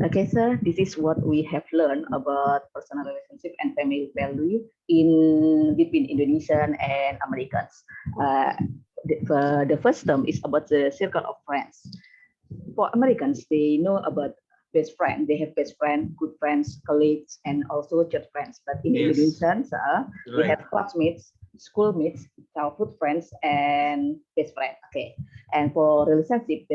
Okay, sir, this is what we have learned about personal relationship and family value in between Indonesian and Americans. Uh, the first term is about the circle of friends. For Americans, they know about best friend. They have best friend, good friends, colleagues, and also church friends. But in Yes, Indonesians, they right. have classmates, schoolmates, childhood friends, and best friend. Okay, and for relationship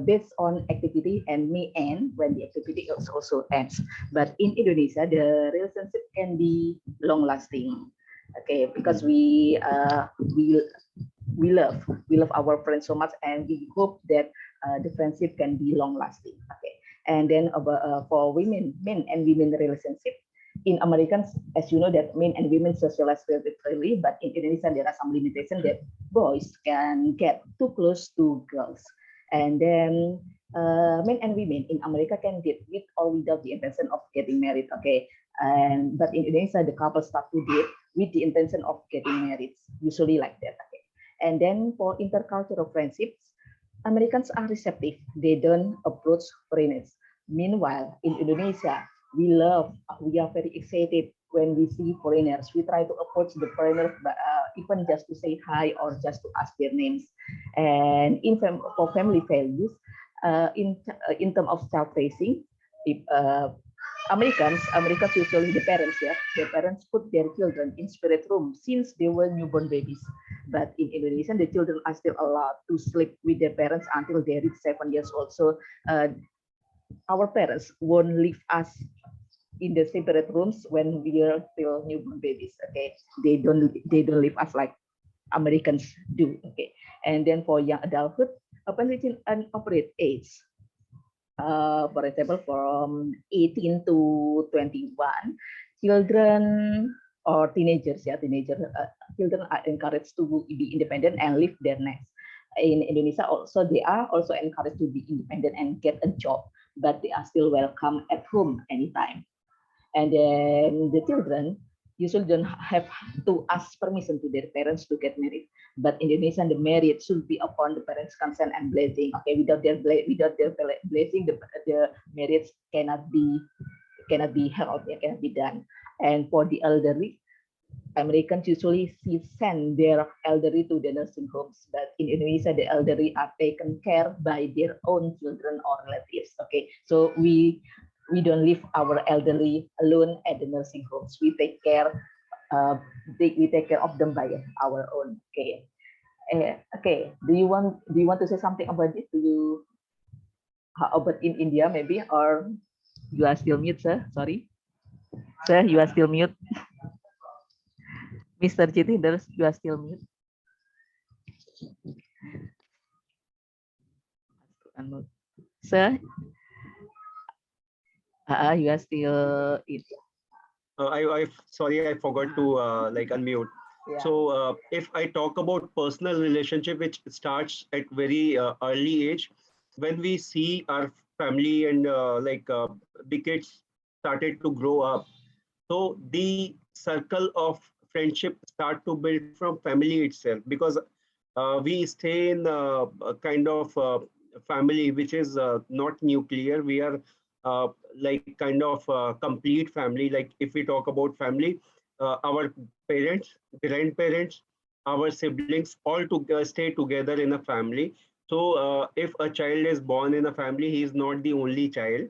based on activity and may end when the activity also ends. But in Indonesia, the relationship can be long lasting. Okay, because we love our friends so much, and we hope that the friendship can be long lasting. Okay, and then about for men and women relationship in Americans, as you know, that men and women socialize very freely, but in Indonesia there are some limitations that boys can get too close to girls, and then men and women in America can date with or without the intention of getting married. Okay, and but in Indonesia the couple start to date with the intention of getting married, usually like that. Okay, and then for intercultural friendships, Americans are receptive. They don't approach foreigners. Meanwhile, in Indonesia, we are very excited when we see foreigners. We try to approach the foreigners, even just to say hi or just to ask their names. And for family values, in terms of child raising, if Americans usually the parents put their children in spirit room since they were newborn babies. But in Indonesia, the children are still allowed to sleep with their parents until they reach 7 years old. So our parents won't leave us in the separate rooms when we are still newborn babies. Okay, they don't leave us like Americans do. Okay, and then for young adulthood, upon reaching an appropriate age, for example, from 18 to 21, children or teenagers, children are encouraged to be independent and live their nest. In Indonesia, also they are also encouraged to be independent and get a job, but they are still welcome at home anytime. And then the children usually don't have to ask permission to their parents to get married. But in Indonesia, the marriage should be upon the parents' consent and blessing. Okay, without their blessing, the marriage cannot be held, it cannot be done. And for the elderly, Americans usually send their elderly to the nursing homes, but in Indonesia, the elderly are taken care by their own children or relatives. Okay, so we don't leave our elderly alone at the nursing homes. Uh, we take care of them by our own. Okay, okay. Do you want to say something about it? How about in India maybe, or you are still mute, sir? Sorry, sir, you are still mute. Mr. Jitendra, you are still mute. Sir, you are still it. I sorry, I forgot to like unmute. Yeah. So if I talk about personal relationship, which starts at very early age, when we see our family and the kids started to grow up, so the circle of friendship start to build from family itself, because we stay in a kind of family which is not nuclear. We are like kind of complete family. Like if we talk about family, our parents, grandparents, our siblings all to stay together in a family. So if a child is born in a family, he is not the only child.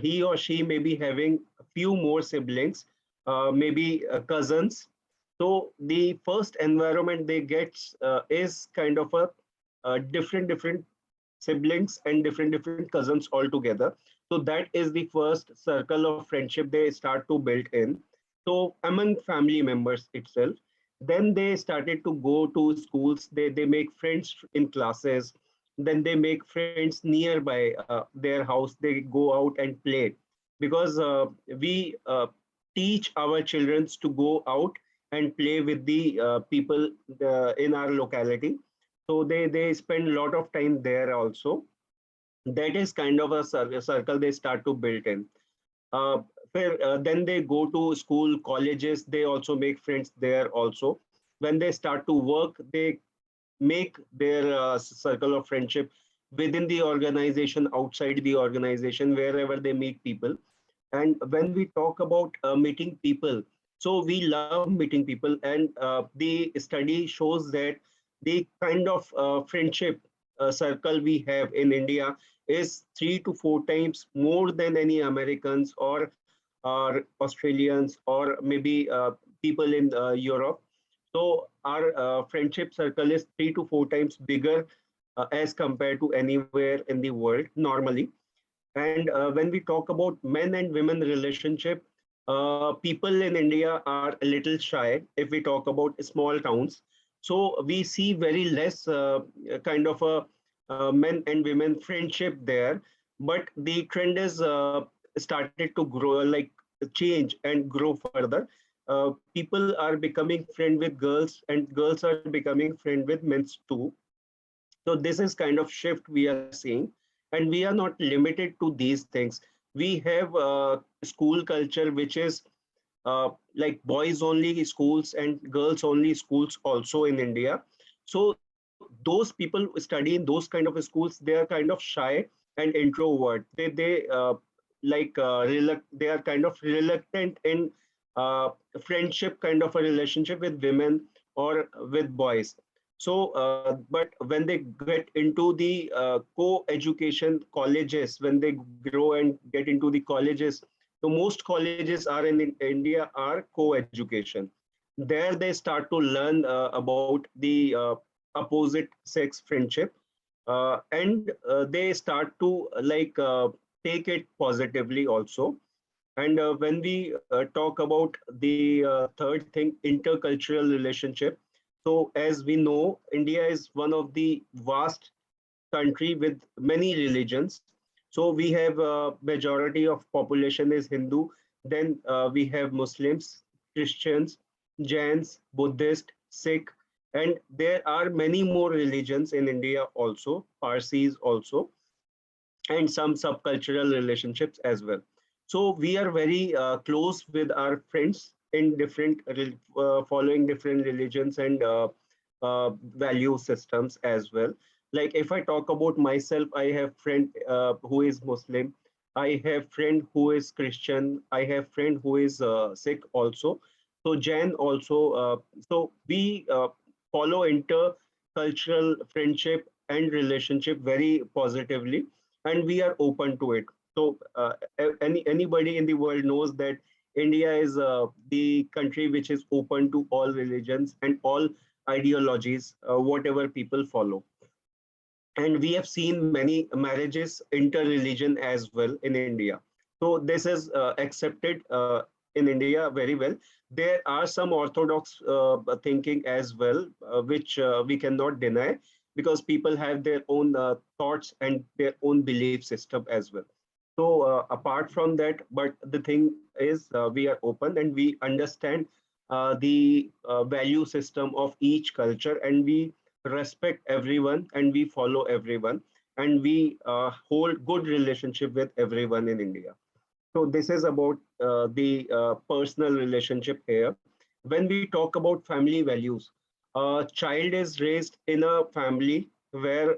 He or she may be having a few more siblings, maybe cousins. So the first environment they get is kind of a different siblings and different cousins all together. So that is the first circle of friendship they start to build in. So among family members itself, then they started to go to schools. They make friends in classes. Then they make friends nearby their house. They go out and play, because we teach our children to go out and play with the people in our locality. So they spend a lot of time there also. That is kind of a circle they start to build in. uh, then they go to school, colleges. They also make friends there also. When they start to work, they make their circle of friendship within the organization, outside the organization, wherever they meet people. And when we talk about meeting people, so we love meeting people, and the study shows that the kind of friendship circle we have in India is 3 to 4 times more than any Americans or Australians or maybe people in Europe. So our friendship circle is 3 to 4 times bigger as compared to anywhere in the world normally. And when we talk about men and women relationship, people in India are a little shy if we talk about small towns. So we see very less kind of a men and women friendship there. But the trend is started to grow, like change and grow further. People are becoming friend with girls, and girls are becoming friend with men too. So this is kind of shift we are seeing, and we are not limited to these things. We have school culture, which is like boys only schools and girls only schools also in India. So those people study in those kind of schools, they are kind of shy and introvert. They are kind of reluctant in friendship kind of a relationship with women or with boys. So, but when they get into the co-education colleges, when they grow and get into the colleges, so most colleges are in India are co-education. There they start to learn about the opposite sex friendship, and they start to take it positively also. And when we talk about the third thing, intercultural relationship. So as we know, India is one of the vast country with many religions. So we have a majority of population is Hindu. Then we have Muslims, Christians, Jains, Buddhist, Sikh, and there are many more religions in India also, Parsis also, and some subcultural relationships as well. So we are very close with our friends in different following different religions and value systems as well. Like if I talk about myself, I have friend who is Muslim. I have friend who is Christian. I have friend who is Sikh also. So Jain also. So we follow intercultural friendship and relationship very positively, and we are open to it. So anybody in the world knows that India is the country which is open to all religions and all ideologies, whatever people follow. And we have seen many marriages inter-religion as well in India. So this is accepted in India very well. There are some orthodox thinking as well, which we cannot deny, because people have their own thoughts and their own belief system as well. So apart from that, but the thing is we are open and we understand the value system of each culture, and we respect everyone and we follow everyone, and we hold good relationship with everyone in India. So this is about the personal relationship here. When we talk about family values, a child is raised in a family where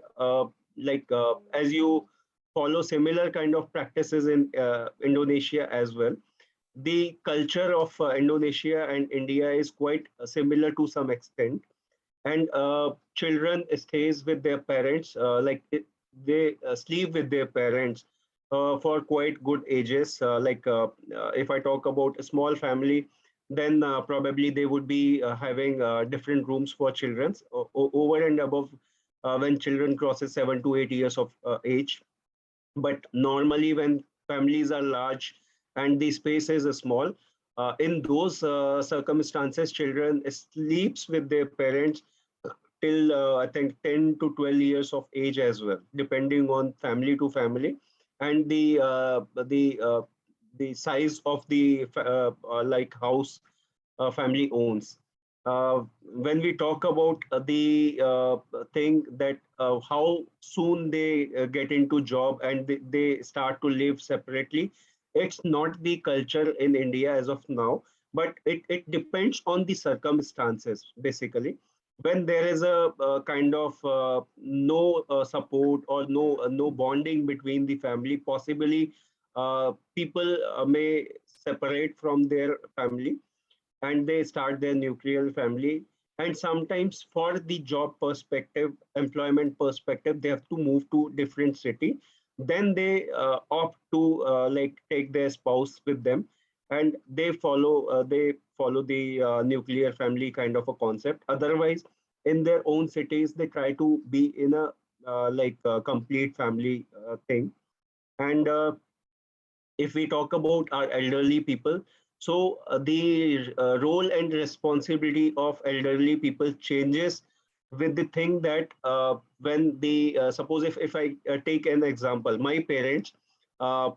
as you follow similar kind of practices in Indonesia as well. The culture of Indonesia and India is quite similar to some extent, and children stays with their parents, they sleep with their parents for quite good ages. If I talk about a small family, then probably they would be having different rooms for children over and above when children crosses 7 to 8 years of age. But normally when families are large and the space is small, in those circumstances, children sleeps with their parents till I think 10 to 12 years of age as well, depending on family to family and the size of the house family owns. When we talk about the thing that how soon they get into job and they start to live separately, it's not the culture in India as of now, but it depends on the circumstances basically. when there is a kind of no support or no bonding between the family, possibly people may separate from their family and they start their nuclear family. And sometimes for the job perspective, employment perspective, they have to move to different city. Then they opt to like take their spouse with them, and they follow the nuclear family kind of a concept. Otherwise, in their own cities, they try to be in a like complete family thing. And if we talk about our elderly people, so the role and responsibility of elderly people changes with the thing that when the suppose if I take an example, my parents are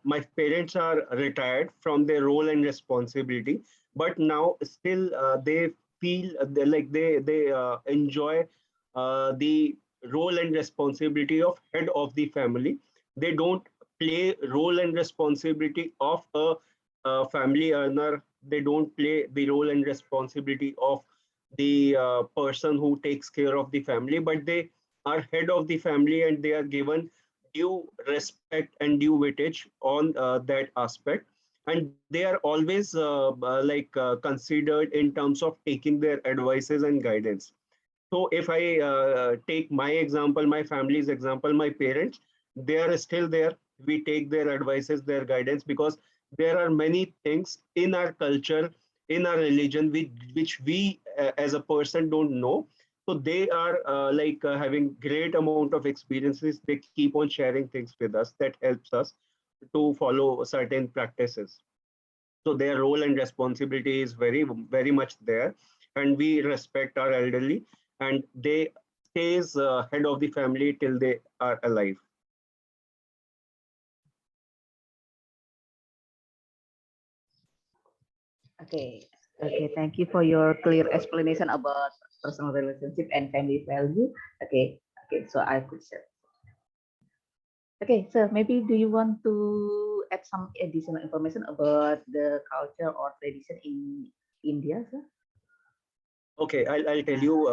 retired from their role and responsibility, but now still they feel they enjoy the role and responsibility of head of the family. They don't play role and responsibility of a family earner. They don't play the role and responsibility of the person who takes care of the family, but they are head of the family and they are given due respect and due weightage on that aspect. And they are always considered in terms of taking their advices and guidance. So if I take my example, my family's example, my parents, they are still there. We take their advices, their guidance, because there are many things in our culture, in our religion, which we as a person don't know. So they are having great amount of experiences. They keep on sharing things with us that helps us to follow certain practices. So their role and responsibility is very much there, and we respect our elderly, and they stays head of the family till they are alive. Okay. Okay. Thank you for your clear explanation about personal relationship and family value. Okay. Okay. So I could share. Okay. So maybe do you want to add some additional information about the culture or tradition in India, sir? Okay, I'll tell you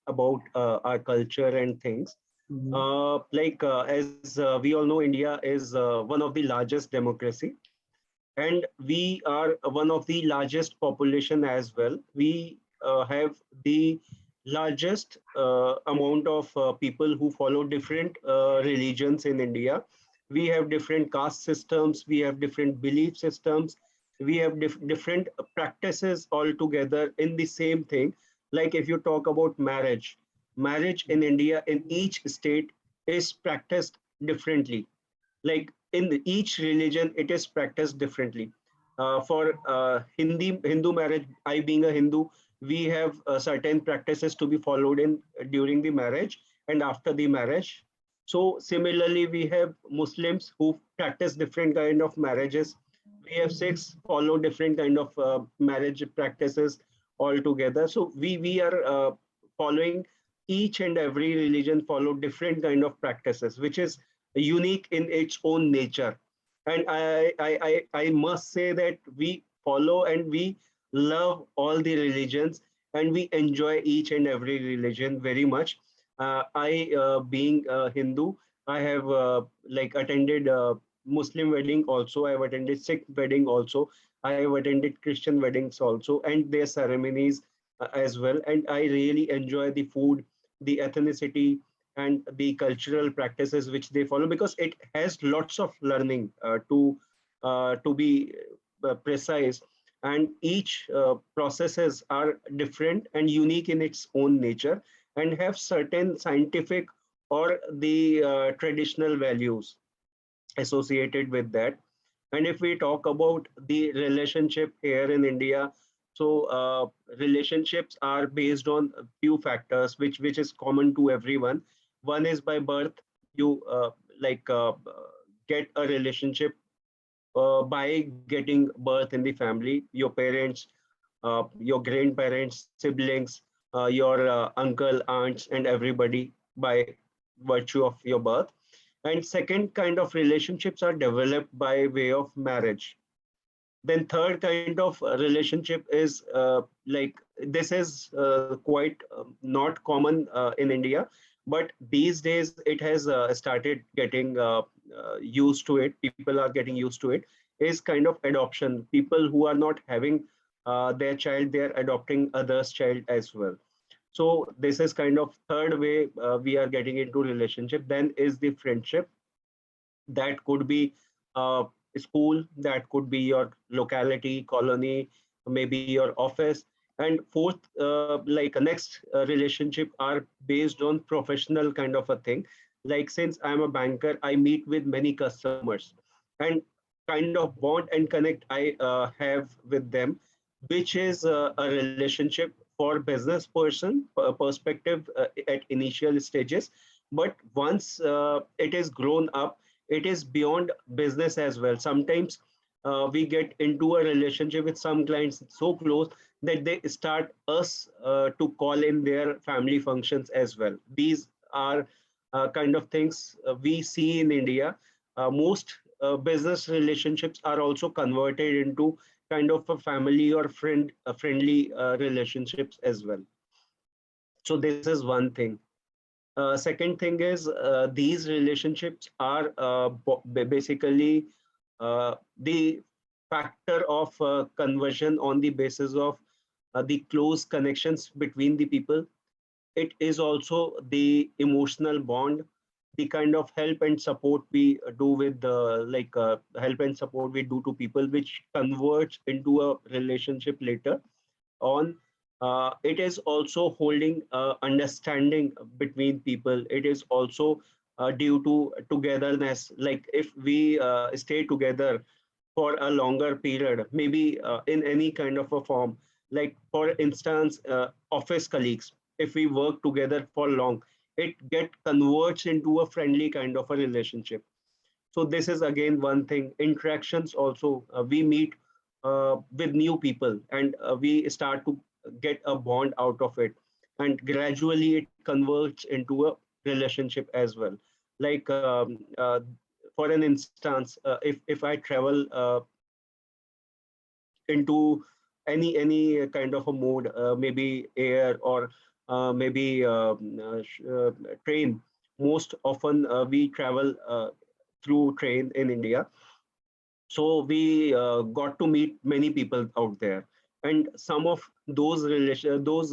about our culture and things. Mhm. As we all know, India is one of the largest democracy, and we are one of the largest population as well. We have the largest amount of people who follow different religions in India. We have different caste systems, we have different belief systems, we have different practices altogether in the same thing. Like if you talk about marriage in India, in each state is practiced differently. Like in each religion it is practiced differently. For Hindu marriage, I being a Hindu, we have certain practices to be followed in during the marriage and after the marriage. So similarly, we have Muslims who practice different kind of marriages. We have Sikhs follow different kind of marriage practices altogether. So we are following, each and every religion follow different kind of practices, which is unique in its own nature. And I must say that we follow and we love all the religions, and we enjoy each and every religion very much. Being a Hindu, I have attended Muslim wedding also. I have attended Sikh wedding also. I have attended Christian weddings also, and their ceremonies as well. And I really enjoy the food, the ethnicity, and the cultural practices which they follow, because it has lots of learning to be precise. And each processes are different and unique in its own nature, and have certain scientific or the traditional values associated with that. And if we talk about the relationship here in India, so relationships are based on a few factors, which is common to everyone. One is by birth. You get a relationship by getting birth in the family. Your parents, your grandparents, siblings, your uncle, aunts, and everybody by virtue of your birth. And second kind of relationships are developed by way of marriage. Then third kind of relationship is like this is quite not common in India, but these days it has started getting used to it. People are getting used to it. Is kind of adoption. People who are not having their child, they are adopting others' child as well. So this is kind of third way we are getting into relationship. Then is the friendship. That could be uh, school, that could be your locality, colony, maybe your office. And fourth, like a next relationship are based on professional kind of a thing. Like since I'm a banker, I meet with many customers, and kind of bond and connect I have with them, which is a relationship for business person perspective at initial stages. But once it is grown up, it is beyond business as well. Sometimes we get into a relationship with some clients so close that they start us to call in their family functions as well. These are kind of things we see in India. Most business relationships are also converted into kind of a family or friendly relationships as well. So this is one thing. Second thing is these relationships are basically the factor of conversion on the basis of the close connections between the people. It is also the emotional bond, the kind of help and support we do with the help and support we do to people, which converts into a relationship later on. It is also holding understanding between people. It is also due to togetherness. Like if we stay together for a longer period, maybe in any kind of a form, like for instance, office colleagues, if we work together for long, it get converts into a friendly kind of a relationship. So this is again one thing. Interactions also, we meet with new people, and we start to get a bond out of it, and gradually it converts into a relationship as well. Like for an instance, if I travel into any kind of a mode, maybe air or maybe train. Most often we travel through train in India. So we got to meet many people out there, and some of those those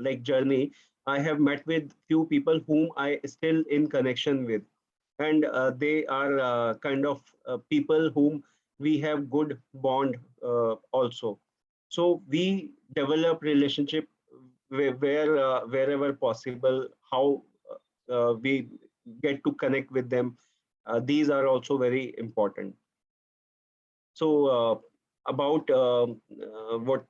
like journey, I have met with few people whom I still in connection with, and they are kind of people whom we have good bond also. So we develop relationship wherever possible. How we get to connect with them, these are also very important. So about what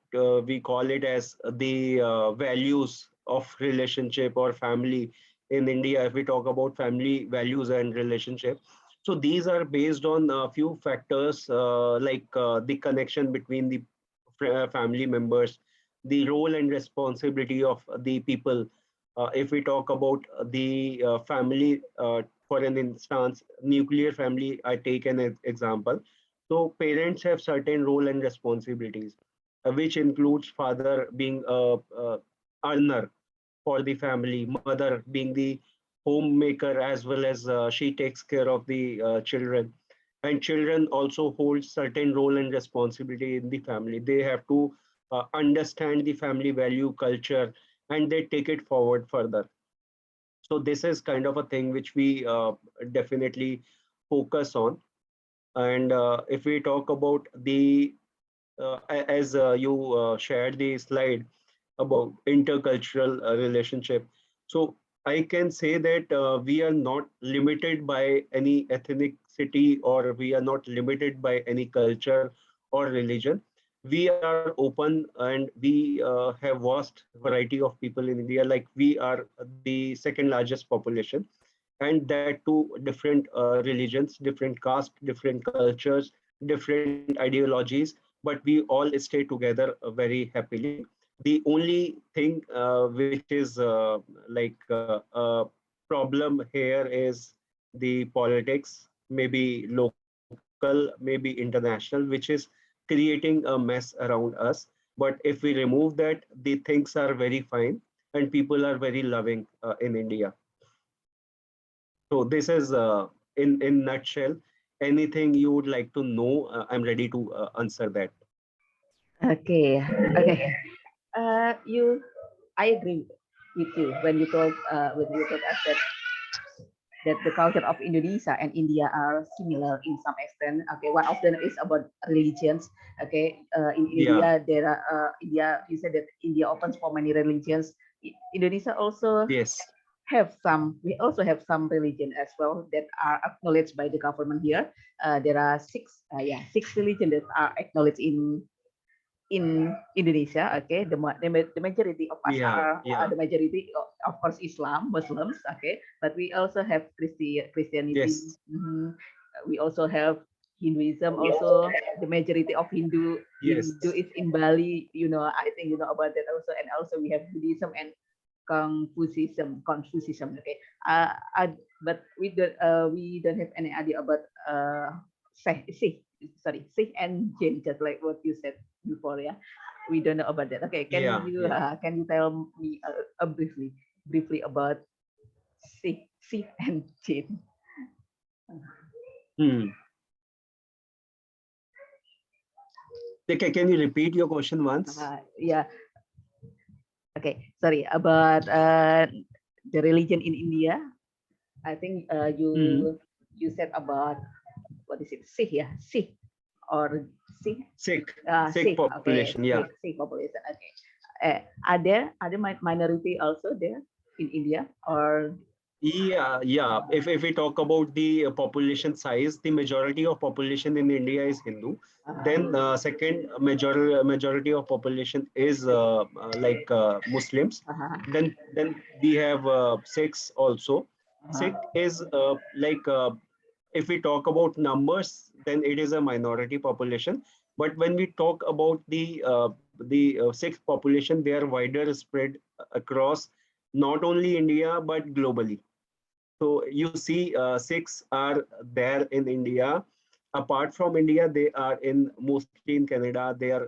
we call it as the values of relationship or family in India, if we talk about family values and relationship, so these are based on a few factors the connection between the family members, the role and responsibility of the people. If we talk about the family, for an instance, nuclear family, I take an example. So parents have certain role and responsibilities, which includes father being a earner for the family, mother being the homemaker, as well as she takes care of the children. And children also hold certain role and responsibility in the family. They have to understand the family value, culture, and they take it forward further. So this is kind of a thing which we definitely focus on. And if we talk about the as you shared the slide about intercultural relationship, so I can say that we are not limited by any ethnicity, or we are not limited by any culture or religion. We are open, and we have vast variety of people in India. Like we are the second largest population, and that too different religions, different caste, different cultures, different ideologies, but we all stay together very happily. The only thing which is a problem here is the politics, maybe local, maybe international, which is creating a mess around us. But if we remove that, the things are very fine and people are very loving in India. So this is in nutshell. Anything you would like to know, I'm ready to answer that. Okay, okay. I agree with you when you told us that the culture of Indonesia and India are similar in some extent. Okay, one of them is about religions. Okay, in Yeah. India there are India. You said that India opens for many religions. Indonesia also Yes. have some. We also have some religion as well that are acknowledged by the government here. There are six. Six religions that are acknowledged in Indonesia. Okay, the majority of us Yeah. are Yeah. the majority of course Islam, Muslims. Okay, but we also have Christianity. Yes. We also have Hinduism. Also, the majority of Hindu Yes. is in Bali. I think you know about that also, and also we have Buddhism and Confucianism. Okay, but we don't have any idea about Sikh and Jain, just like what you said before. Yeah, we don't know about that. Okay, Yeah. Yeah. can you tell me briefly about Sikh and Jain? Hmm. Okay, can you repeat your question once? Yeah. Okay. Sorry about the religion in India. I think Hmm. you said about what is it? Sikh, yeah, Sikh or Sikh. Sikh. Sikh Sikh. Okay, population. Yeah. Sikh population. Okay. Are there minority also there in India or? Yeah, yeah. If we talk about the population size, the majority of population in India is Hindu. Then second majority of population is Muslims. Then we have Sikhs also. Uh-huh. Sikh is if we talk about numbers, then it is a minority population. But when we talk about the Sikh population, they are wider spread across not only India but globally. So you see, Sikhs are there in India. Apart from India, they are in mostly in Canada. They are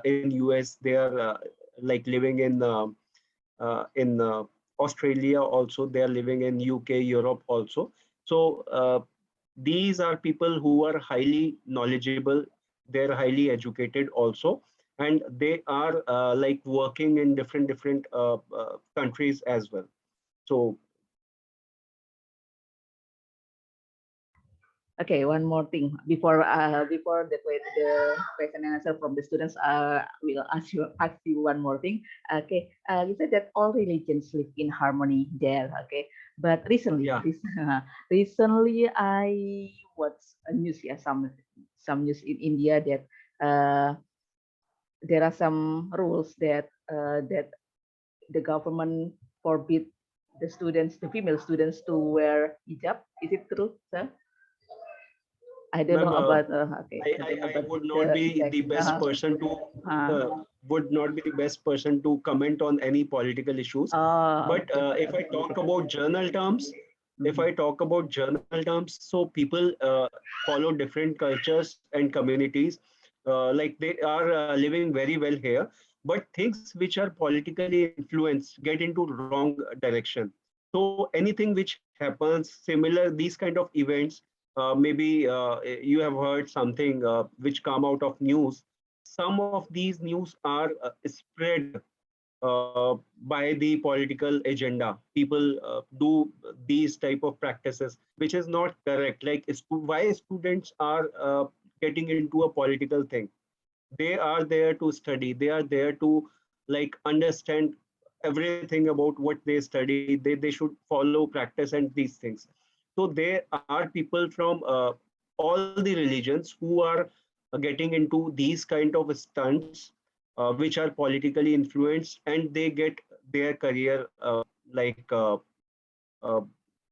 in US. They are living in Australia also. They are living in UK, Europe also. So these are people who are highly knowledgeable. They're highly educated also, and they are working in different countries as well. So Okay, one more thing before the question and answer from the students. Will ask you one more thing. Okay, you said that all religions live in harmony there. Okay, but recently, yeah. recently I watched a news. Yeah, some news in India that there are some rules that the government forbid the female students to wear hijab. Is it true, sir? I don't Ma'am, know about okay. I don't know I about would not the be exact. the best person to uh, would not be the best person to comment on any political issues. But Okay, okay, if I okay. talk about journal terms, if Mhm. I talk about journal terms, so people follow different cultures and communities. They are living very well here, but things which are politically influenced get into wrong direction. So anything which happens similar, these kind of events, maybe you have heard something which come out of news. Some of these news are spread by the political agenda. People do these type of practices, which is not correct. Why students are getting into a political thing? They are there to study. They are there to understand everything about what they study. They should follow practice and these things. So there are people from all the religions who are getting into these kind of stunts which are politically influenced, and they get their career uh,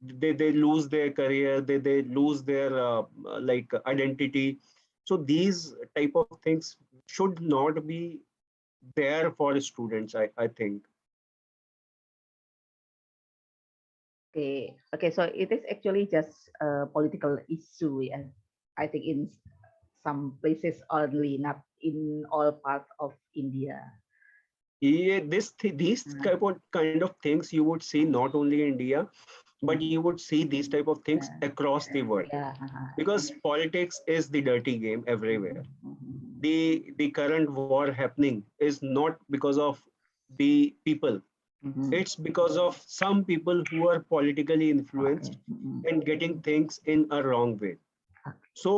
they lose their career, they lose their identity. So these type of things should not be there for students, I think. Okay. So it is actually just a political issue. Yeah. I think in some places only, not in all parts of India. Yeah, these kind of things you would see not only in India, but you would see these type of things across the world, Yeah. because politics is the dirty game everywhere. Mhm. The current war happening is not because of the people. Mhm. It's because of some people who are politically Okay. influenced Mhm. and getting things in a wrong way. So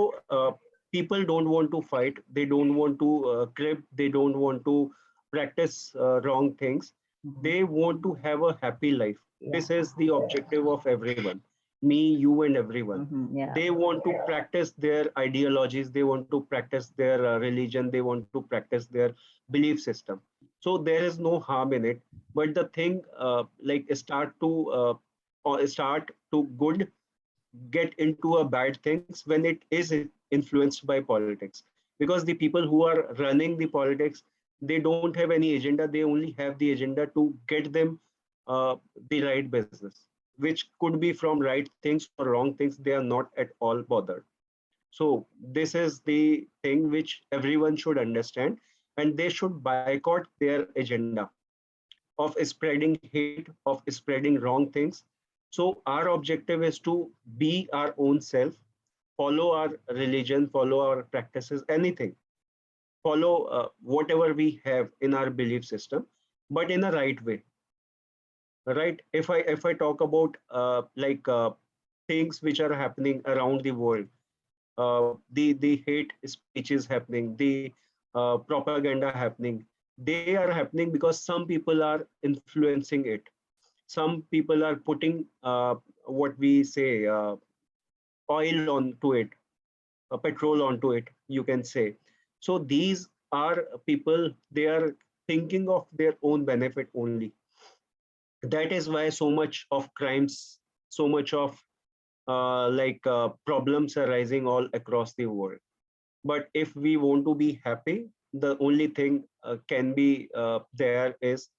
people don't want to fight, they don't want to crib, they don't want to practice wrong things. Mhm. They want to have a happy life. Yeah. This is the objective of everyone, me, you, and everyone. Mhm. Yeah. They want to practice their ideologies, they want to practice their religion, they want to practice their belief system. So there is no harm in it. But the thing like start to good get into a bad things when it is influenced by politics, because the people who are running the politics, they don't have any agenda, they only have the agenda to get them the right business, which could be from right things or wrong things. They are not at all bothered. So this is the thing which everyone should understand, and they should boycott their agenda of spreading hate, of spreading wrong things. So our objective is to be our own self, follow our religion, follow our practices, anything, follow whatever we have in our belief system, but in a right way. Right? If I talk about things which are happening around the world, the hate speech is happening, the propaganda happening. They are happening because some people are influencing it. Some people are putting what we say oil onto it, petrol onto it, you can say. So these are people, they are thinking of their own benefit only. That is why so much of crimes, so much of problems are rising all across the world. But if we want to be happy, the only thing can be there is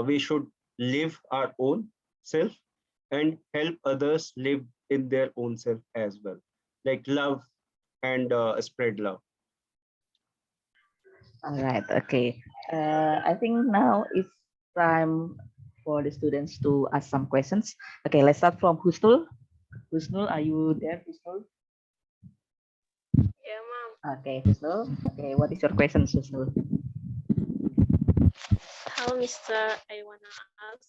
we should live our own self and help others live in their own self as well, like love and spread love. All right. Okay. I think now it's time for the students to ask some questions. Okay, let's start from Husnul. Husnul, are you there, Husnul? Yeah, mom. Okay, Husnul. Okay, what is your question, Husnul? Hello, Mister. I wanna ask,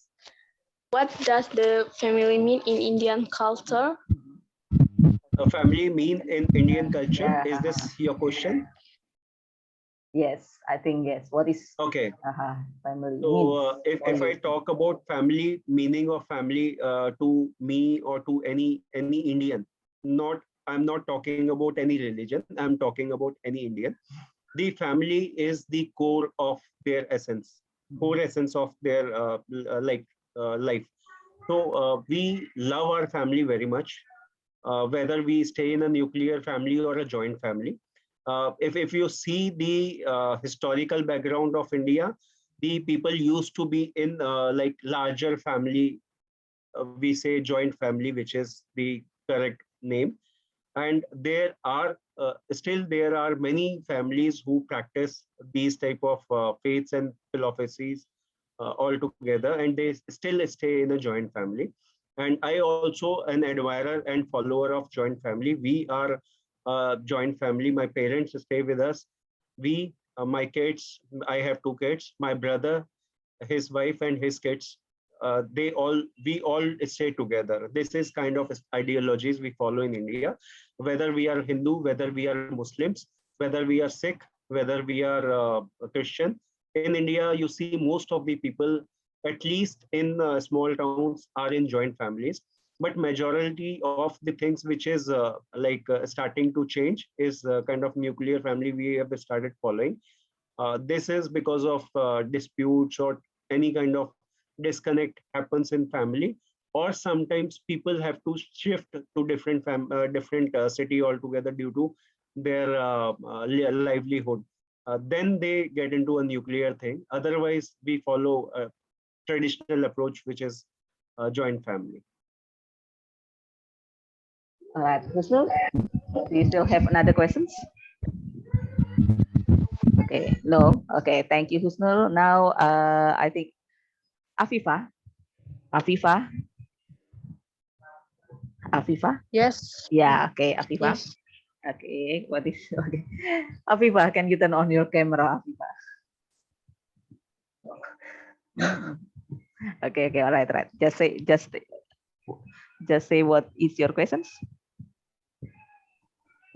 what does the family mean in Indian culture? A family mean in Indian culture, Yeah. is this your question? Yes, I think yes. What is Okay. family So means for if I you? talk about family, meaning of family to me or to any Indian, not I'm not talking about any religion. I'm talking about any Indian. The family is the core of their essence, core essence of their life. So we love our family very much, whether we stay in a nuclear family or a joint family. If you see the historical background of India, the people used to be in larger family. We say joint family, which is the correct name. And there are many families who practice these type of faiths and philosophies all together, and they still stay in a joint family. And I also an admirer and follower of joint family. We are a joint family. My parents stay with us. We my kids, I have two kids, my brother, his wife, and his kids, we all stay together. This is kind of ideologies we follow in India, whether we are Hindu, whether we are Muslims, whether we are Sikh, whether we are Christian. In India, you see most of the people, at least in small towns, are in joint families. But majority of the things which is starting to change is kind of nuclear family we have started following. This is because of disputes or any kind of disconnect happens in family, or sometimes people have to shift to different city altogether due to their livelihood. Then they get into a nuclear thing. Otherwise, we follow a traditional approach, which is joint family. All right, Husnul, do you still have another questions? Okay, no. Okay, thank you, Husnul. Now, I think Afifa. Afifa. Afifa. Yes. Yeah. Okay, Afifa. Yes. Okay. What is okay? Afifa, can you turn on your camera, Afifa? Okay. Okay. All right. Right. Just say what is your questions.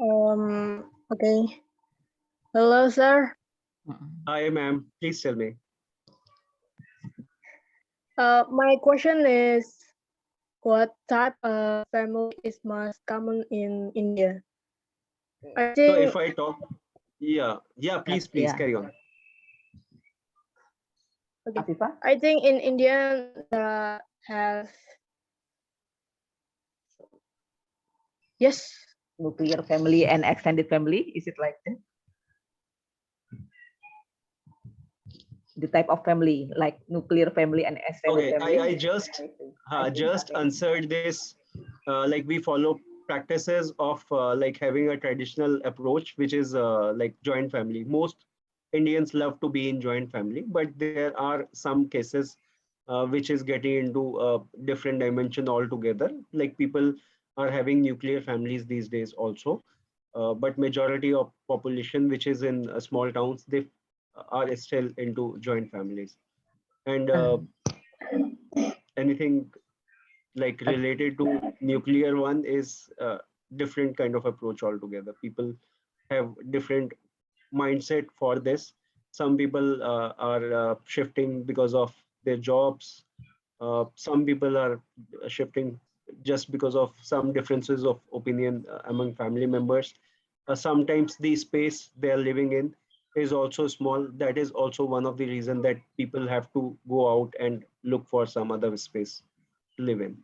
Okay. Hello, sir. Hi, ma'am. Please tell me. My question is, what type of family is most common in India? I So if think I talk, yeah, please Yeah. carry on. okay. Afifa. I think in India have yes. Nuclear family and extended family. Is it like that? The type of family, like nuclear family and extended Okay, family? I just answered this. Like we follow practices of like having a traditional approach, which is like joint family. Most Indians love to be in joint family, but there are some cases which is getting into a different dimension altogether. Like people are having nuclear families these days also, but majority of population which is in small towns, they are still into joint families. And anything like related to nuclear one is a different kind of approach altogether. People have different mindset for this. Some people are shifting because of their jobs. Some people are shifting just because of some differences of opinion among family members. Sometimes the space they are living in is also small. That is also one of the reason that people have to go out and look for some other space to live in.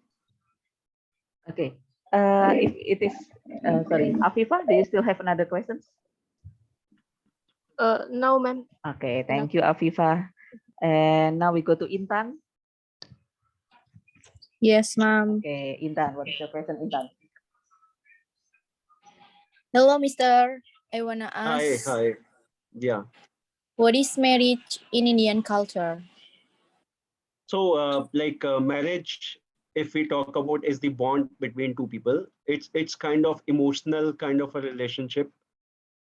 Okay. If it is, sorry, Afifa, do you still have another questions? No, ma'am. Okay, thank you, Afifa. And now we go to Intan. Yes, ma'am. Okay, Intan, what is your question, Intan? Hello, mister. I wanna Hi, ask, hi. Yeah. what is marriage in Indian culture? So, marriage, if we talk about, is the bond between two people. It's kind of emotional kind of a relationship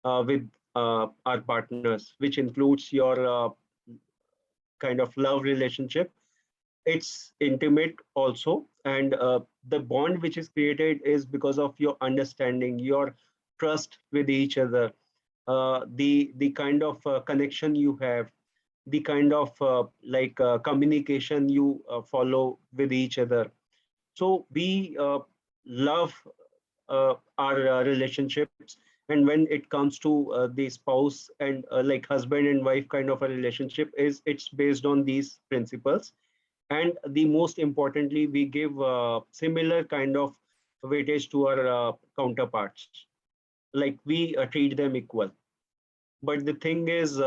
with our partners, which includes your kind of love relationship. It's intimate also, and the bond which is created is because of your understanding, your trust with each other, the kind of connection you have, the kind of communication you follow with each other. So we love our relationships, and when it comes to the spouse and like husband and wife kind of a relationship, is it's based on these principles. And the most importantly, we give similar kind of weightage to our counterparts, like we treat them equal. But the thing is,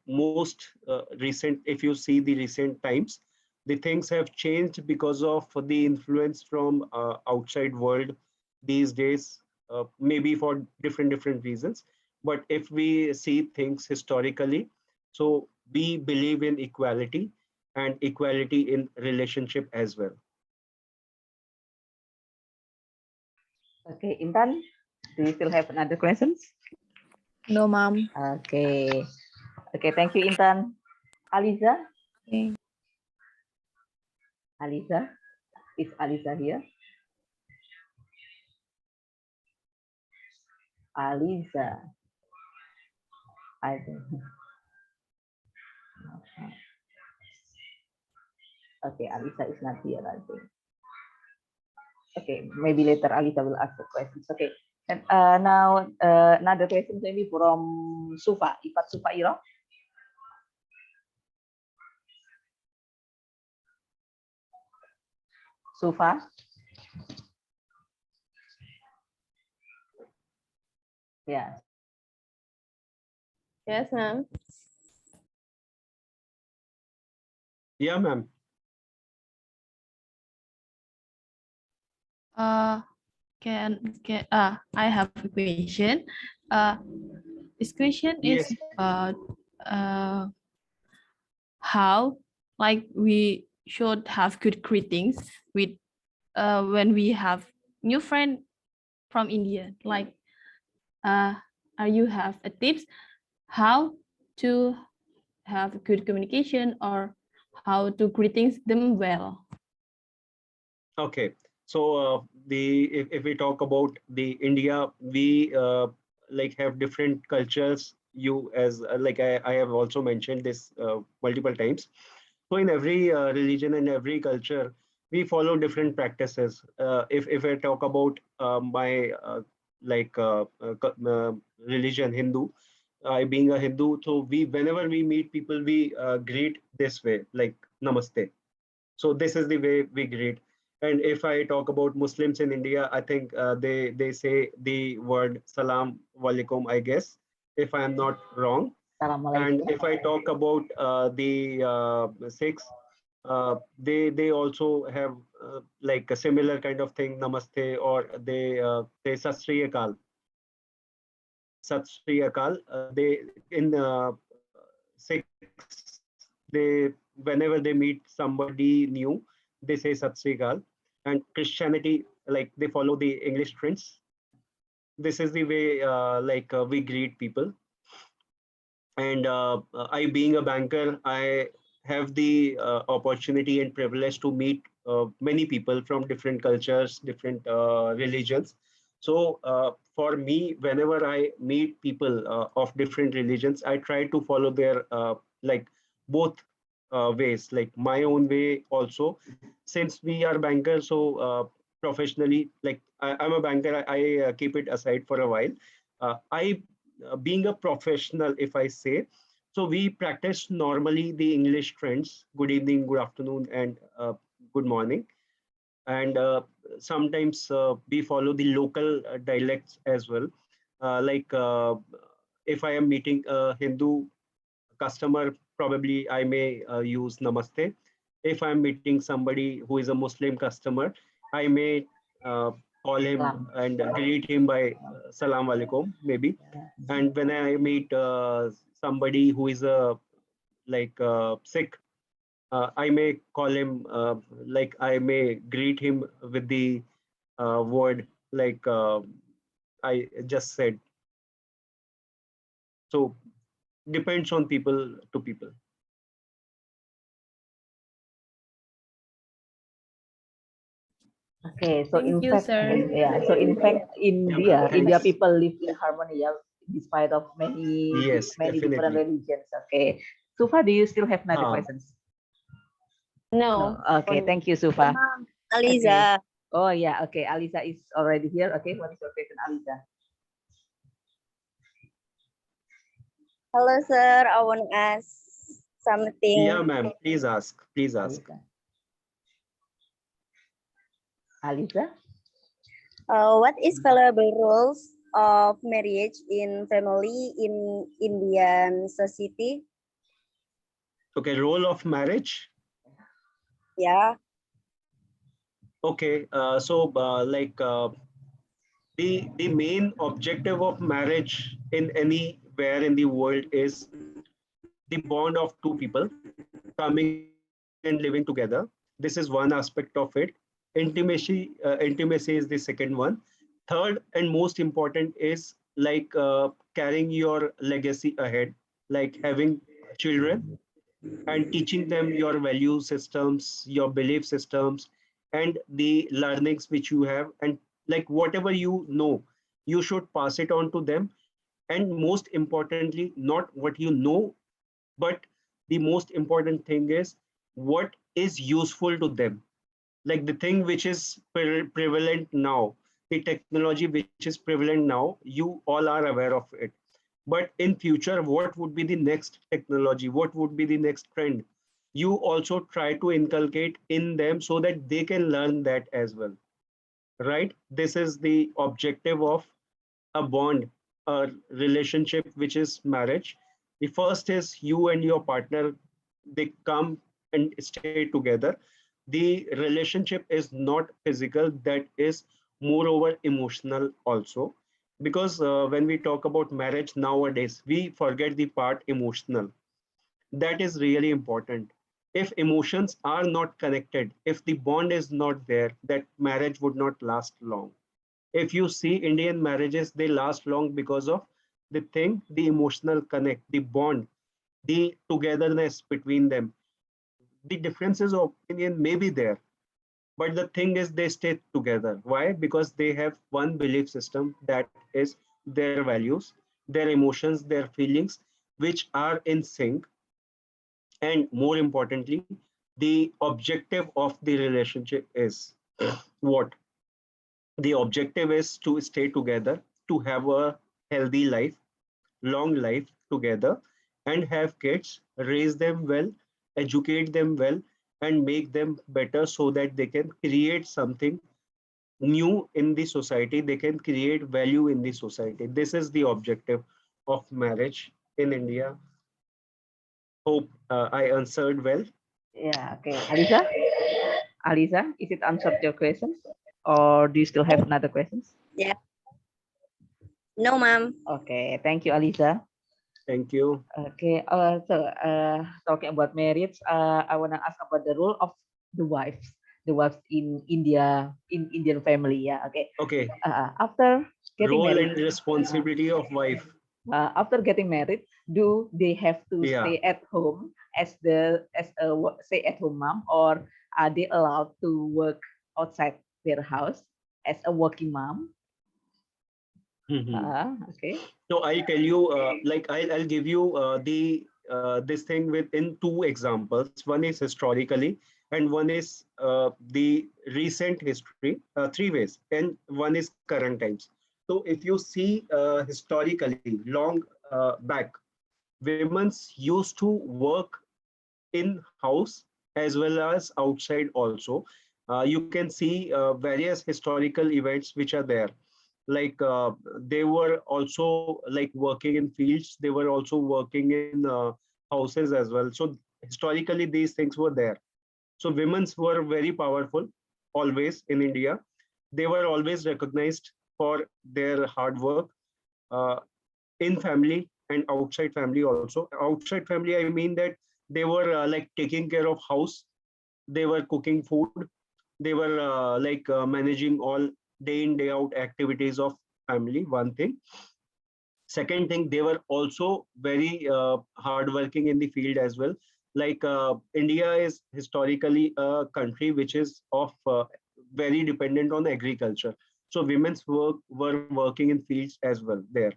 most recent, if you see the recent times, the things have changed because of the influence from outside world these days, maybe for different reasons. But if we see things historically, so we believe in equality and equality in relationship as well. Okay, Intan, do you still have another questions? No, ma'am. Okay. Okay, thank you, Intan. Aliza? Okay. Aliza? Is Aliza here? Aliza. I don't know. Okay, Aliza is not here, I think. Okay, maybe later Aliza will ask the questions. Okay. And now another question maybe from Sufa, Ifat Sufairo. Sufa. Yeah. Yes, ma'am. Yeah, ma'am. I have a question. This question is Yes. how like we should have good greetings with when we have new friend from India. Like, are you have a tips how to have good communication or how to greetings them well? Okay, so if we talk about the India, we like have different cultures. You as like I have also mentioned this multiple times. So in every religion and every culture, we follow different practices. If I talk about my religion, Hindu, I being a Hindu, so we whenever we meet people, we greet this way, like Namaste. So this is the way we greet. And if I talk about Muslims in India, I think they say the word Salam Walaikum, I guess, if I am not wrong. And Assalamualaikum. if I talk about the Sikhs, they also have like a similar kind of thing, Namaste, or they Sat Sri Akal. Sat Sri Akal. They in Sikhs, they whenever they meet somebody new, they say Sat Sri Akal. And Christianity, like they follow the English trends. This is the way we greet people. And I being a banker, I have the opportunity and privilege to meet many people from different cultures, different religions. So for me, whenever I meet people of different religions, I try to follow their like both ways, like my own way also. Since we are bankers, so professionally, like I'm a banker, I keep it aside for a while. I being a professional, if I say, so we practice normally the English trends, good evening, good afternoon, and good morning. And sometimes we follow the local dialects as well. If I am meeting a Hindu customer, probably I may use Namaste. If I'm meeting somebody who is a Muslim customer, I may uh, call him Salam. and greet him by Salam Alaikum, maybe. And when I meet somebody who is a Sikh, I may call him like I may greet him with the word like I just said. So depends on people to people. Okay, so in Thank you, fact, sir. yeah, so in fact, Yeah, ma'am. India Thanks. people live in harmony, yeah, despite of Yes, many different definitely. religions. Okay, Sufa, do you still have another Ah, questions? No. No. Okay, thank you, Sufa. Ma'am, Okay. Aliza. Oh yeah, okay. Alisa is already here. Okay, what is your question, Alisa? Hello, sir. I want to ask yeah, something. ma'am. Please ask. Please ask. Alisa. Alisa? What is valuable rules of marriage in family in Indian society? Okay, role of marriage. Yeah. Okay, the main objective of marriage in anywhere in the world is the bond of two people coming and living together. This is one aspect of it. Intimacy is the second one. Third and most important is carrying your legacy ahead, like having children and teaching them your value systems, your belief systems, and the learnings which you have. And like whatever you know, you should pass it on to them. And most importantly, not what you know, but the most important thing is what is useful to them. Like the thing which is prevalent now, the technology which is prevalent now, you all are aware of it. But in future, what would be the next technology, what would be the next trend, you also try to inculcate in them so that they can learn that as well, right? This is the objective of a bond, a relationship which is marriage. The first is you and your partner, they come and stay together. The relationship is not physical, that is moreover emotional also. Because when we talk about marriage nowadays, we forget the part emotional. That is really important. If emotions are not connected, if the bond is not there, that marriage would not last long. If you see Indian marriages, they last long because of the thing, the emotional connect, the bond, the togetherness between them. The differences of opinion may be there, but the thing is they stay together. Why? Because they have one belief system, that is their values, their emotions, their feelings, which are in sync. And more importantly, the objective of the relationship is what? The objective is to stay together, to have a healthy life, long life together, and have kids, raise them well, educate them well, and make them better so that they can create something new in the society. They can create value in the society. This is the objective of marriage in India. Hope I answered well. Yeah, okay. Aliza, is it answered your questions? Or do you still have another questions? Yeah. No, ma'am. Okay, thank you, Aliza. Thank you. Okay, talking about marriage, I want to ask about the role of the wives in India, in Indian family. Yeah, okay. Okay. After getting Role married, and responsibility of wife. after getting married, do they have to Yeah. stay at home as stay at home mom, or are they allowed to work outside their house as a working mom? Okay. So I'll tell you, like I'll give you this thing within two examples. One is historically, and one is the recent history. Three ways, and one is current times. So if you see historically, long back, women's used to work in house as well as outside also. You can see various historical events which are there, like they were also like working in fields, they were also working in houses as well. So historically these things were there. So women's were very powerful always in India. They were always recognized for their hard work, uh, in family and outside family also. Outside family, I mean that they were like taking care of house, they were cooking food, they were managing all day in day out activities of family. One thing. Second thing, they were also very hardworking in the field as well. Like India is historically a country which is of very dependent on agriculture. So women's work were working in fields as well there.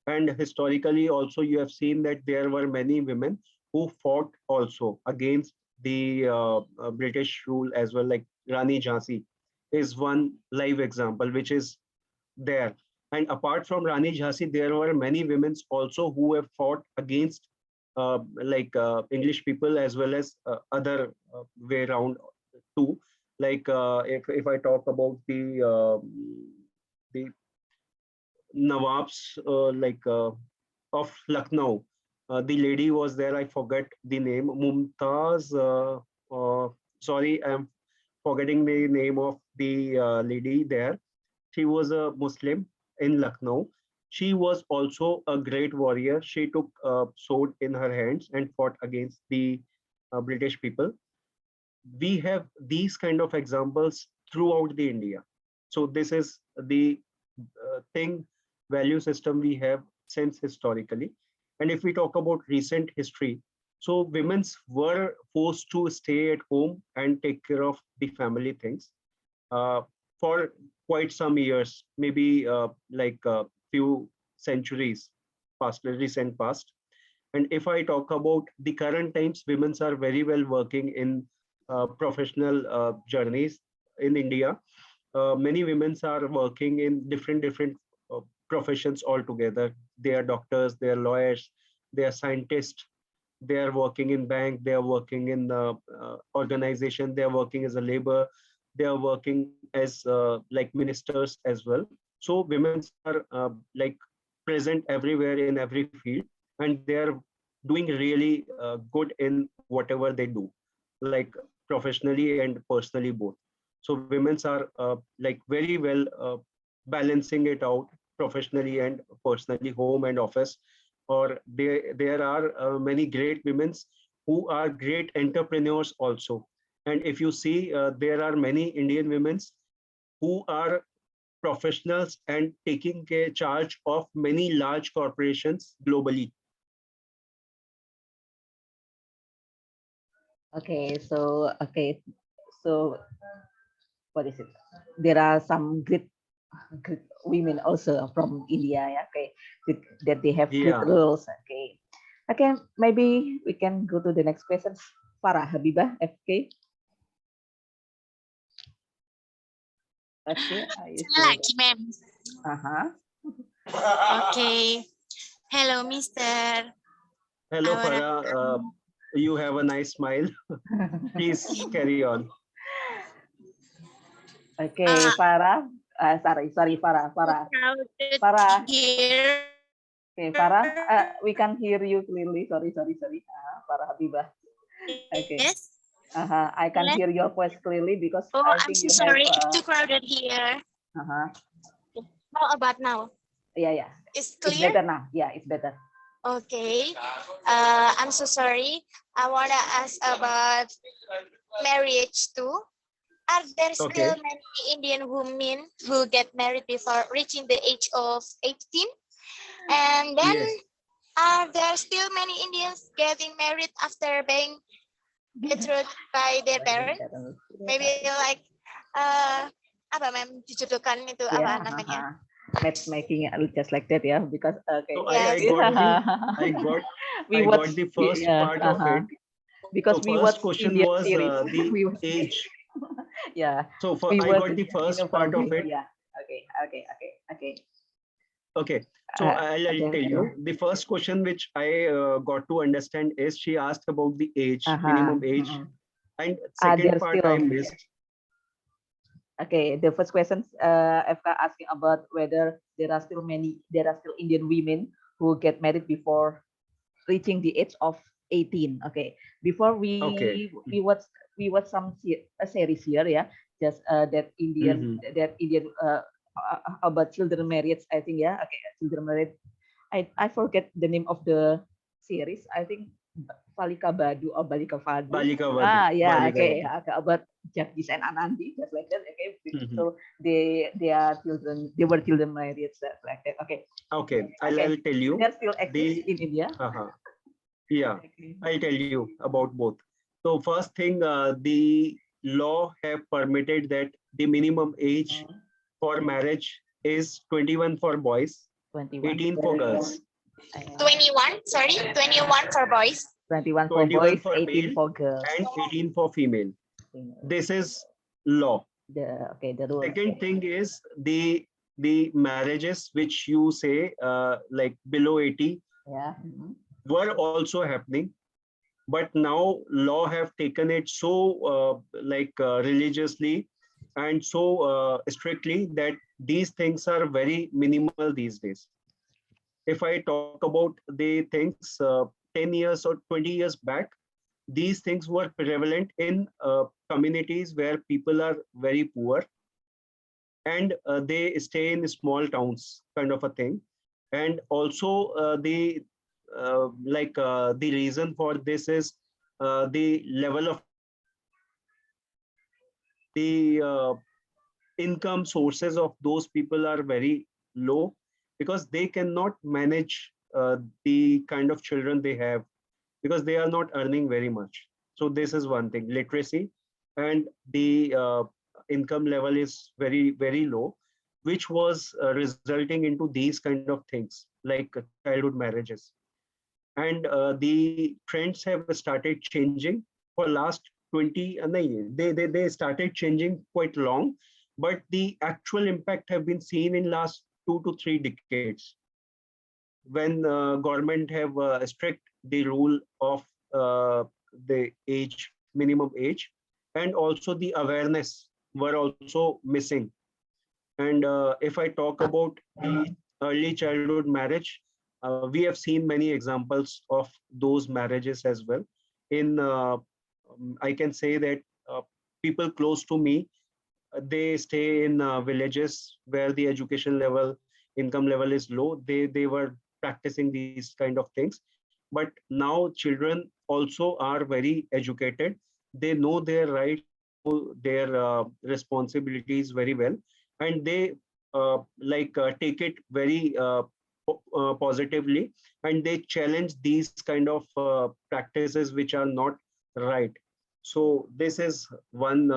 And historically also you have seen that there were many women who fought also against the British rule as well, like Rani Jhansi is one live example which is there. And apart from Rani Jhansi, there were many women also who have fought against English people as well as other way around too. Like if I talk about the Nawabs of Lucknow. The lady was there. I forget the name. Mumtaz. Sorry, I'm forgetting the name of the lady there. She was a Muslim in Lucknow. She was also a great warrior. She took a sword in her hands and fought against the British people. We have these kind of examples throughout the India. So this is the thing, value system we have since historically. And if we talk about recent history, so women's were forced to stay at home and take care of the family things uh, for quite some years, maybe like a few centuries past, recent past. And if I talk about the current times, women are very well working in professional journeys in India. Many women are working in different uh, professions altogether. They are doctors, they are lawyers, they are scientists, they are working in bank, they are working in organization, they are working as a labor, they are working as like ministers as well. So women are like present everywhere in every field, and they are doing really good in whatever they do, like professionally and personally both. So women's are like very well balancing it out, professionally and personally, home and office. Or there are many great women who are great entrepreneurs also. And if you see, there are many Indian women who are professionals and taking charge of many large corporations globally. So what is it? There are some great women also from India, yeah, okay, that they have great Yeah. roles. Okay, maybe we can go to the next question. Farah Habibah, FK. Okay, are you Saya still lagi, ma'am. there? Uh-huh. Okay. Hello, Mister. Hello, I wanna- Farah. You have a nice smile. Please carry on. Okay, Farah. Sorry, Farah. crowded Farah. here. Okay, Farah. We can hear you clearly. Sorry. Farah Habibah. Okay. Yes. I can hear your voice clearly because Oh, I I'm think so you sorry. have. It's too crowded here. How about now? Yeah. It's It's clear. better now. Yeah, it's better. Okay. I'm so sorry. I wanna ask about marriage too. Are there still Okay. many Indian women who get married before reaching the age of 18? And then Yes. are there still many Indians getting married after being betrothed by their parents? Maybe like apa ma'am dijodohkan itu apa namanya? Matchmaking just like that, yeah. Because okay. So Yes. I got the first part of it. Because So we first watch question Indian was series. the We watch- age. Yeah. So We I watch got the first Indian part of family. it. Yeah. Okay. Okay. So I'll okay, tell you. The first question which I got to understand is she asked about the age, minimum age, and second There's part still- I missed. Okay, the first question, FK asking about whether there are still Indian women who get married before reaching the age of 18. Okay, before we Okay. watch a series here, yeah, just that Indian about children marriage. I think, yeah, okay, children married. I forget the name of the series. I think Balika Badu or Balika Fadu. Balika Vadu. Yeah, Balika okay, Vadu. about Jagdish and Anandi, just like that. Okay, Mhm. so they are children. They were children married, just like that. Okay. Okay, Okay. I'll tell you. They're still exist in India. Yeah, Okay. I'll tell you about both. So first thing, the law have permitted that the minimum age for marriage is 21 for boys, 21. 18 for girls. 21, sorry, 21 for boys. 21 for 21 boys, for 18 male for girls. and 18 for female. This is law. The rule. Second thing is the marriages which you say like below 80 Yeah. were also happening, but now law have taken it so religiously and so strictly that these things are very minimal these days. If I talk about the things 10 years or 20 years back, these things were prevalent in communities where people are very poor and they stay in small towns, kind of a thing. And also the reason for this is the level of the income sources of those people are very low because they cannot manage the kind of children they have because they are not earning very much. So this is one thing, literacy and the income level is very, very low, which was resulting into these kind of things like childhood marriages. And the trends have started changing for last 20, they started changing quite long, but the actual impact have been seen in last 2 to 3 decades when government have strict the rule of the age, minimum age, and also the awareness were also missing. And if I talk about the early childhood marriage, we have seen many examples of those marriages as well. I can say that people close to me, they stay in villages where the education level income level is low, they were practicing these kind of things. But now children also are very educated. They know their rights, know their responsibilities very well, and they take it very positively, and they challenge these kind of practices which are not right. So this is one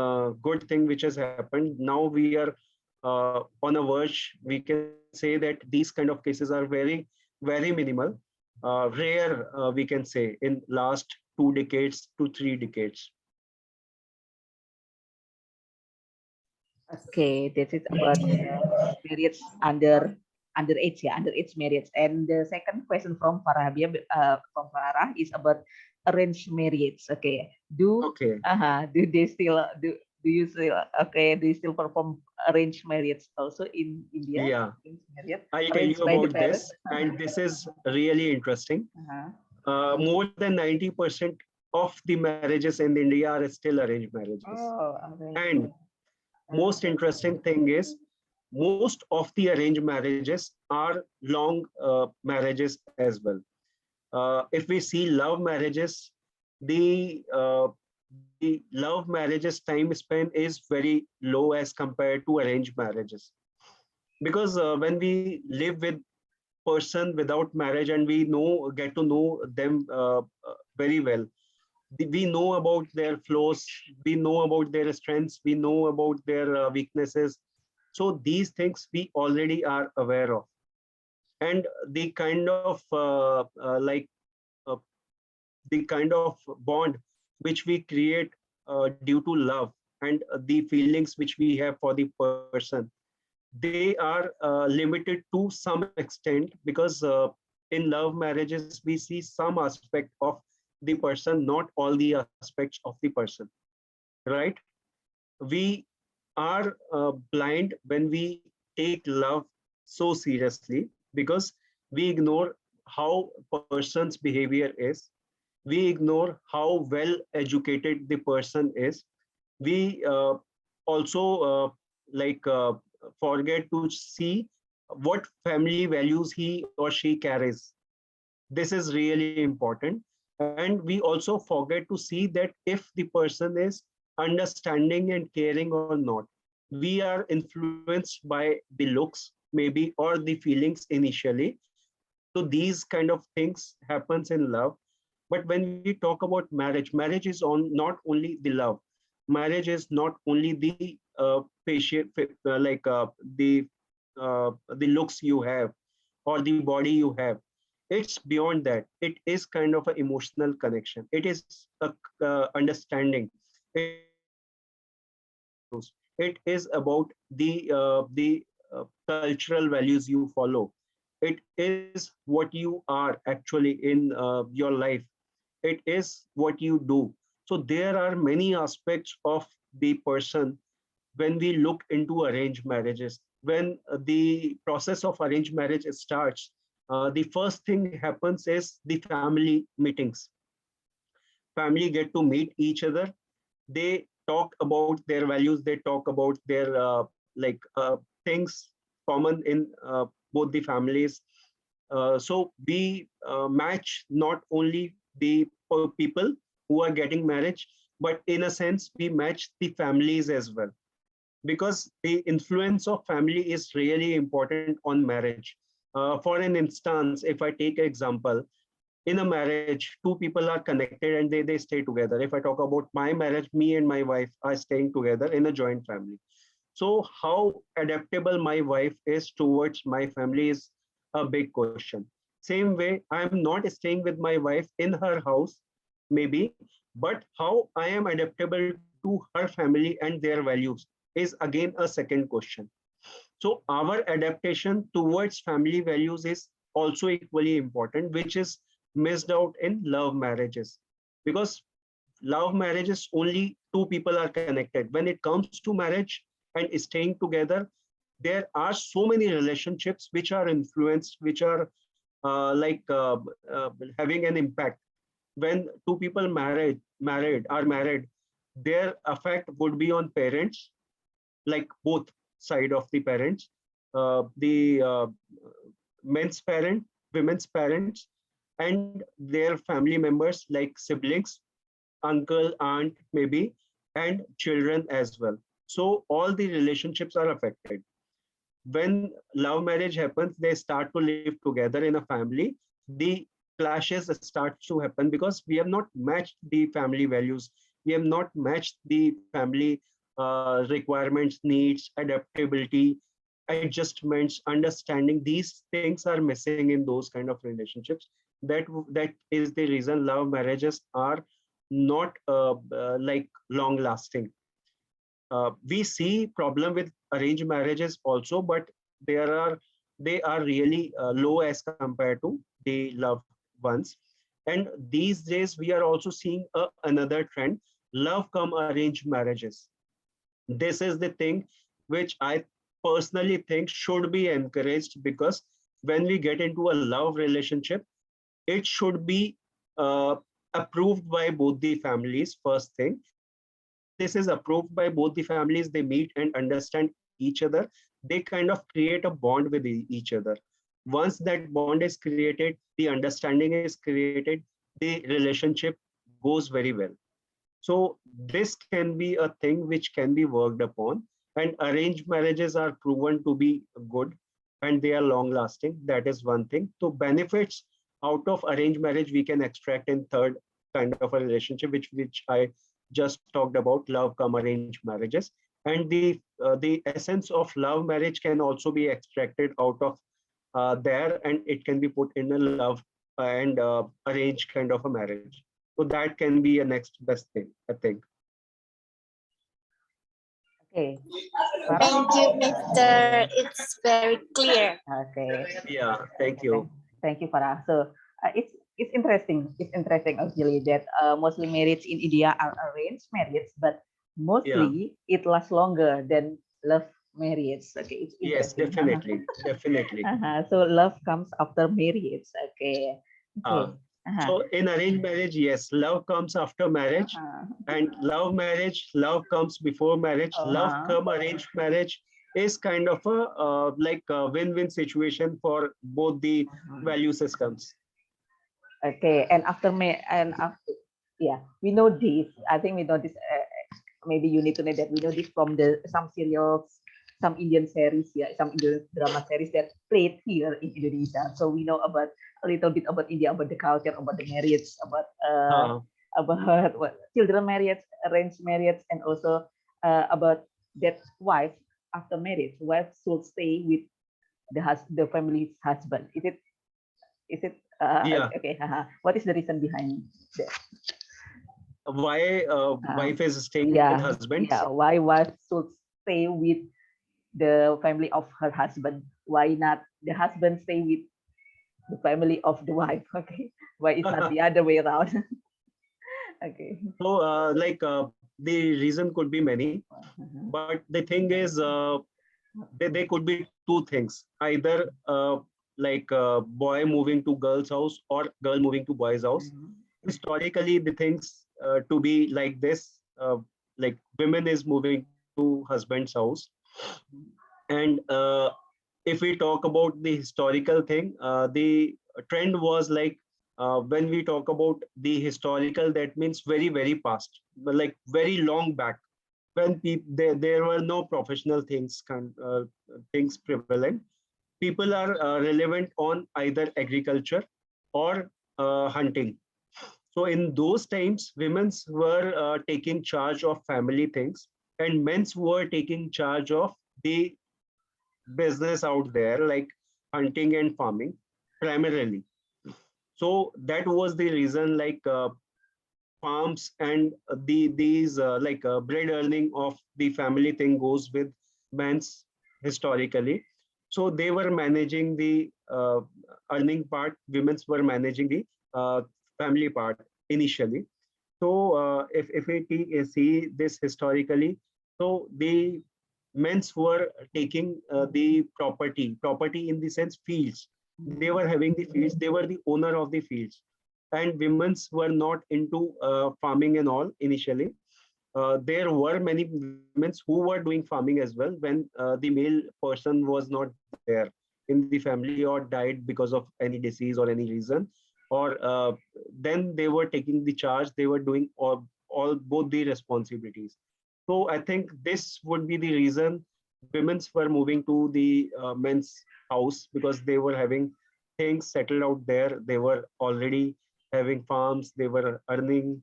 good thing which has happened. Now we are on a verge. We can say that these kind of cases are very minimal, rare, we can say, in last 2 decades to 3 decades. Okay, this is about marriage underage, yeah, underage marriage. And the second question from Farah, is about arranged marriage. Okay, do they still do you still do you still perform arranged marriage also in India? Yeah, marriage, I'll tell you about this, and this is really interesting. More than 90% of the marriages in India are still arranged marriages. And most interesting thing is, most of the arranged marriages are long marriages as well. If we see love marriages, the love marriages time span is very low as compared to arranged marriages. Because when we live with person without marriage, and we get to know them very well, we know about their flaws, we know about their strengths, we know about their weaknesses. So these things we already are aware of, and the kind of the kind of bond which we create due to love, and the feelings which we have for the person, they are limited to some extent, because in love marriages we see some aspect of the person, not all the aspects of the person, right? We are blind when we take love so seriously, because we ignore how person's behavior is, we ignore how well educated the person is, we also forget to see what family values he or she carries. This is really important. And we also forget to see that if the person is understanding and caring or not. We are influenced by the looks, maybe, or the feelings initially. So these kind of things happens in love. But when we talk about marriage, marriage is not only the love. Marriage is not only the the looks you have or the body you have. It's beyond that. It is kind of an emotional connection. It is a understanding. It is about the cultural values you follow. It is what you are actually in your life. It is what you do. So there are many aspects of the person when we look into arranged marriages. When the process of arranged marriage starts, the first thing happens is the family meetings. Family get to meet each other. They talk about their values. They talk about their things common in both the families. So we match not only the people who are getting marriage, but in a sense, we match the families as well. Because the influence of family is really important on marriage. For an instance, if I take an example, in a marriage, two people are connected and they stay together. If I talk about my marriage, me and my wife are staying together in a joint family. So how adaptable my wife is towards my family is a big question. Same way, I'm not staying with my wife in her house, maybe, but how I am adaptable to her family and their values is again a second question. So our adaptation towards family values is also equally important, which is missed out in love marriages. Because love marriages, only two people are connected. When it comes to marriage and staying together, there are so many relationships which are influenced, which are having an impact. When two people married, their effect would be on parents, like both side of the parents. the men's parent, women's parents, and their family members like siblings, uncle, aunt, maybe, and children as well. So all the relationships are affected. When love marriage happens, they start to live together in a family. The clashes start to happen because we have not matched the family values. We have not matched the family requirements, needs, adaptability, adjustments, understanding. These things are missing in those kind of relationships. That is the reason love marriages are not like long lasting. We see problem with arranged marriages also, but they are really low as compared to the loved ones. And these days we are also seeing another trend: love come arranged marriages. This is the thing which I personally think should be encouraged, because when we get into a love relationship, it should be approved by both the families, first thing. Once this is approved by both the families, they meet and understand each other. They kind of create a bond with each other. Once that bond is created, the understanding is created, the relationship goes very well. So this can be a thing which can be worked upon, and arranged marriages are proven to be good and they are long lasting. That is one thing. So benefits out of arranged marriage we can extract in third kind of a relationship, which I just talked about, love come arranged marriages. And the essence of love marriage can also be extracted out of there, and it can be put in a love and arranged kind of a marriage. So that can be a next best thing, I think. Okay. Thank you, Mr. It's very clear. Okay. Yeah, thank you. Thank you, Farah. So it's interesting. It's interesting actually that Muslim marriage in India are arranged marriage, but mostly it lasts longer than love marriage. Okay, it's Yes, interesting. definitely. So love comes after marriage. Okay. Okay. So in arranged marriage, yes, love comes after marriage, and love marriage, love comes before marriage. Love come arranged marriage is kind of a like a win-win situation for both the value systems. Okay, and after yeah, we know this. I think we know this. Maybe you need to know that we know this from some serials, some Indian series, yeah, some Indian drama series that played here in Indonesia. So we know about a little bit about India, about the culture, about the marriage, about what children marriage, arranged marriage, and also about that wife after marriage. Wife should stay with the family's husband. Is it Yeah. okay? What is the reason behind that? Why wife is staying Yeah, with husband? yeah. Why wife should stay with the family of her husband? Why not the husband stay with the family of the wife? Okay, why it's not the other way around? Okay. So like the reason could be many, but the thing is they could be two things: either like boy moving to girl's house or girl moving to boy's house. Historically, the things to be like this, like women is moving to husband's house. And if we talk about the historical thing, the trend was like when we talk about the historical, that means very past, but like very long back, when there were no professional things things prevalent. People are relevant on either agriculture or hunting. So in those times, women's were taking charge of family things, and men's were taking charge of the business out there, like hunting and farming primarily. So that was the reason, like farms and these like bread earning of the family thing goes with men's historically. So they were managing the earning part, women's were managing the family part initially. So if we see this historically, so the men's were taking the property in the sense fields. They were having the fields, they were the owner of the fields, and women's were not into farming and all initially. there were many women who were doing farming as well when the male person was not there in the family or died because of any disease or any reason, or then they were taking the charge, they were doing all both the responsibilities. So I think this would be the reason women's were moving to the men's house, because they were having things settled out there. They were already having farms, they were earning.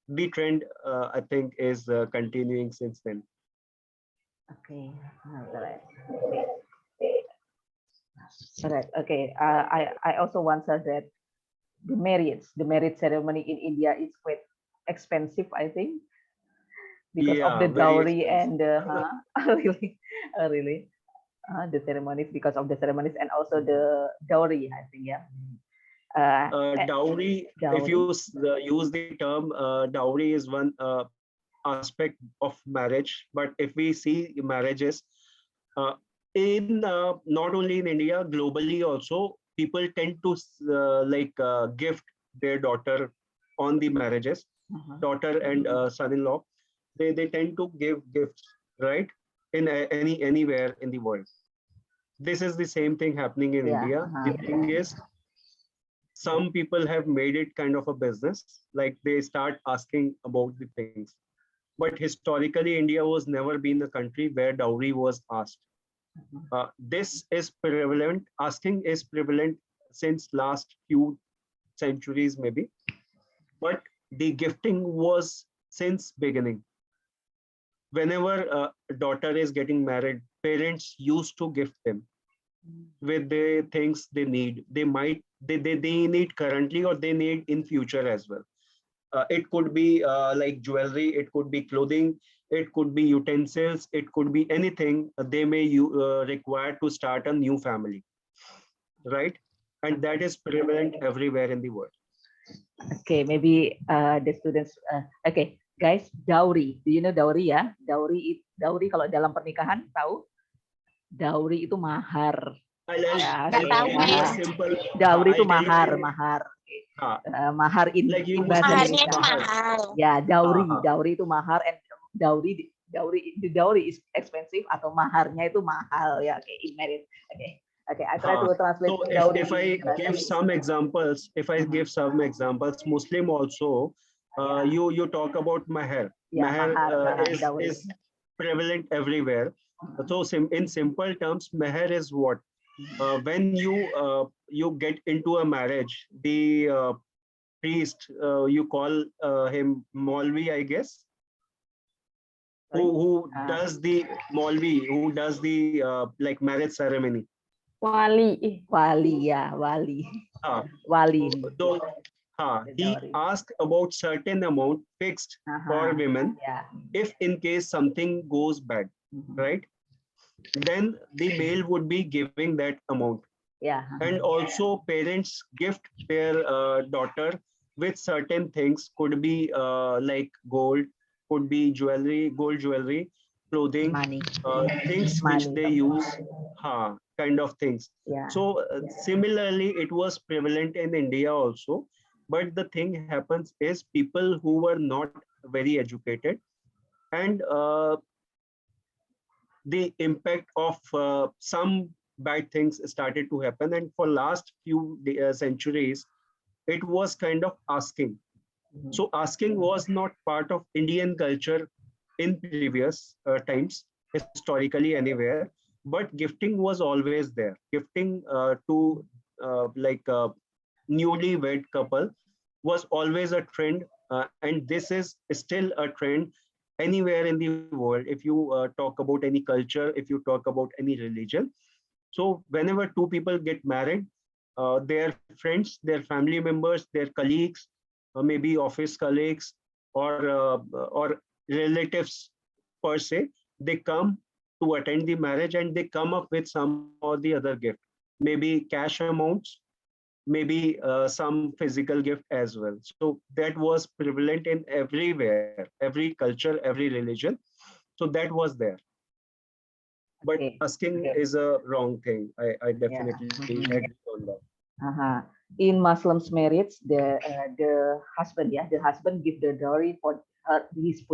The trend, I think, is continuing since then. Okay, correct. Correct. Okay. I also once heard that the marriage ceremony in India is quite expensive, I think, because of Yeah, the very dowry expensive. and really, really, the ceremonies, because of the ceremonies and also the dowry, I think. Yeah. Dowry, if Dowry. you use the term dowry, is one aspect of marriage. But if we see marriages uh, in not only in India, globally also, people tend to gift their daughter on the marriages, daughter and son-in-law. They tend to give gifts, right? In anywhere in the world. This is the same thing happening in Yeah. India. The thing is, some people have made it kind of a business, like they start asking about the things. But historically, India was never been a country where dowry was asked. This is prevalent, asking is prevalent since last few centuries maybe, but the gifting was since beginning. Whenever a daughter is getting married, parents used to gift them with the things they need. They might they need currently, or they need in future as well. It could be like jewelry, it could be clothing, it could be utensils, it could be anything they may require to start a new family, right? And that is prevalent everywhere in the world. Okay, maybe the students. Okay, guys, dowry. Do you know dowry ya? Dowry kalau dalam pernikahan tahu? Dowry itu mahar. Ya, Nggak tahu, give you a Mem. simple. Dowry itu I'll tell you. mahar. Uh, Mahar in like you bahasa Muslims, Maharnya tuh Indonesia. mahal. Ya, dowry. Ah. Dowry itu mahar, and the dowry is expensive atau maharnya itu mahal ya. Okay, in marriage. Okay, I try to translate So dowry. if I give some examples, Muslim also, you talk about mahar. Yeah, mahar, Is prevalent everywhere. So in simple terms, mahar is what? When you get into a marriage, the priest, you call him Maulvi, I guess, who does the Maulvi, who does the like marriage ceremony. Wali. Wali, yeah, wali. Wali. So, he asked about certain amount fixed for women. Yeah. If in case something goes bad, right? Then the male would be giving that amount. Yeah. And also parents gift their daughter with certain things, could be like gold, could be jewelry, gold jewelry, clothing, Money. things Money. which they use, kind of things. Yeah. So similarly, it was prevalent in India also. But the thing happens is people who were not very educated, and the impact of some bad things started to happen. And for last few centuries, it was kind of asking. So asking was not part of Indian culture in previous times, historically anywhere, but gifting was always there. Gifting to newly wed couple was always a trend, and this is still a trend anywhere in the world. If you talk about any culture, if you talk about any religion, so whenever two people get married, their friends, their family members, their colleagues, maybe office colleagues, or relatives per se, they come to attend the marriage, and they come up with some or the other gift, maybe cash amounts, maybe some physical gift as well. So that was prevalent in everywhere, every culture, every religion. So that was there. But asking is a wrong thing. I definitely agree on that. In Muslims marriage, the husband, the husband give the dowry for his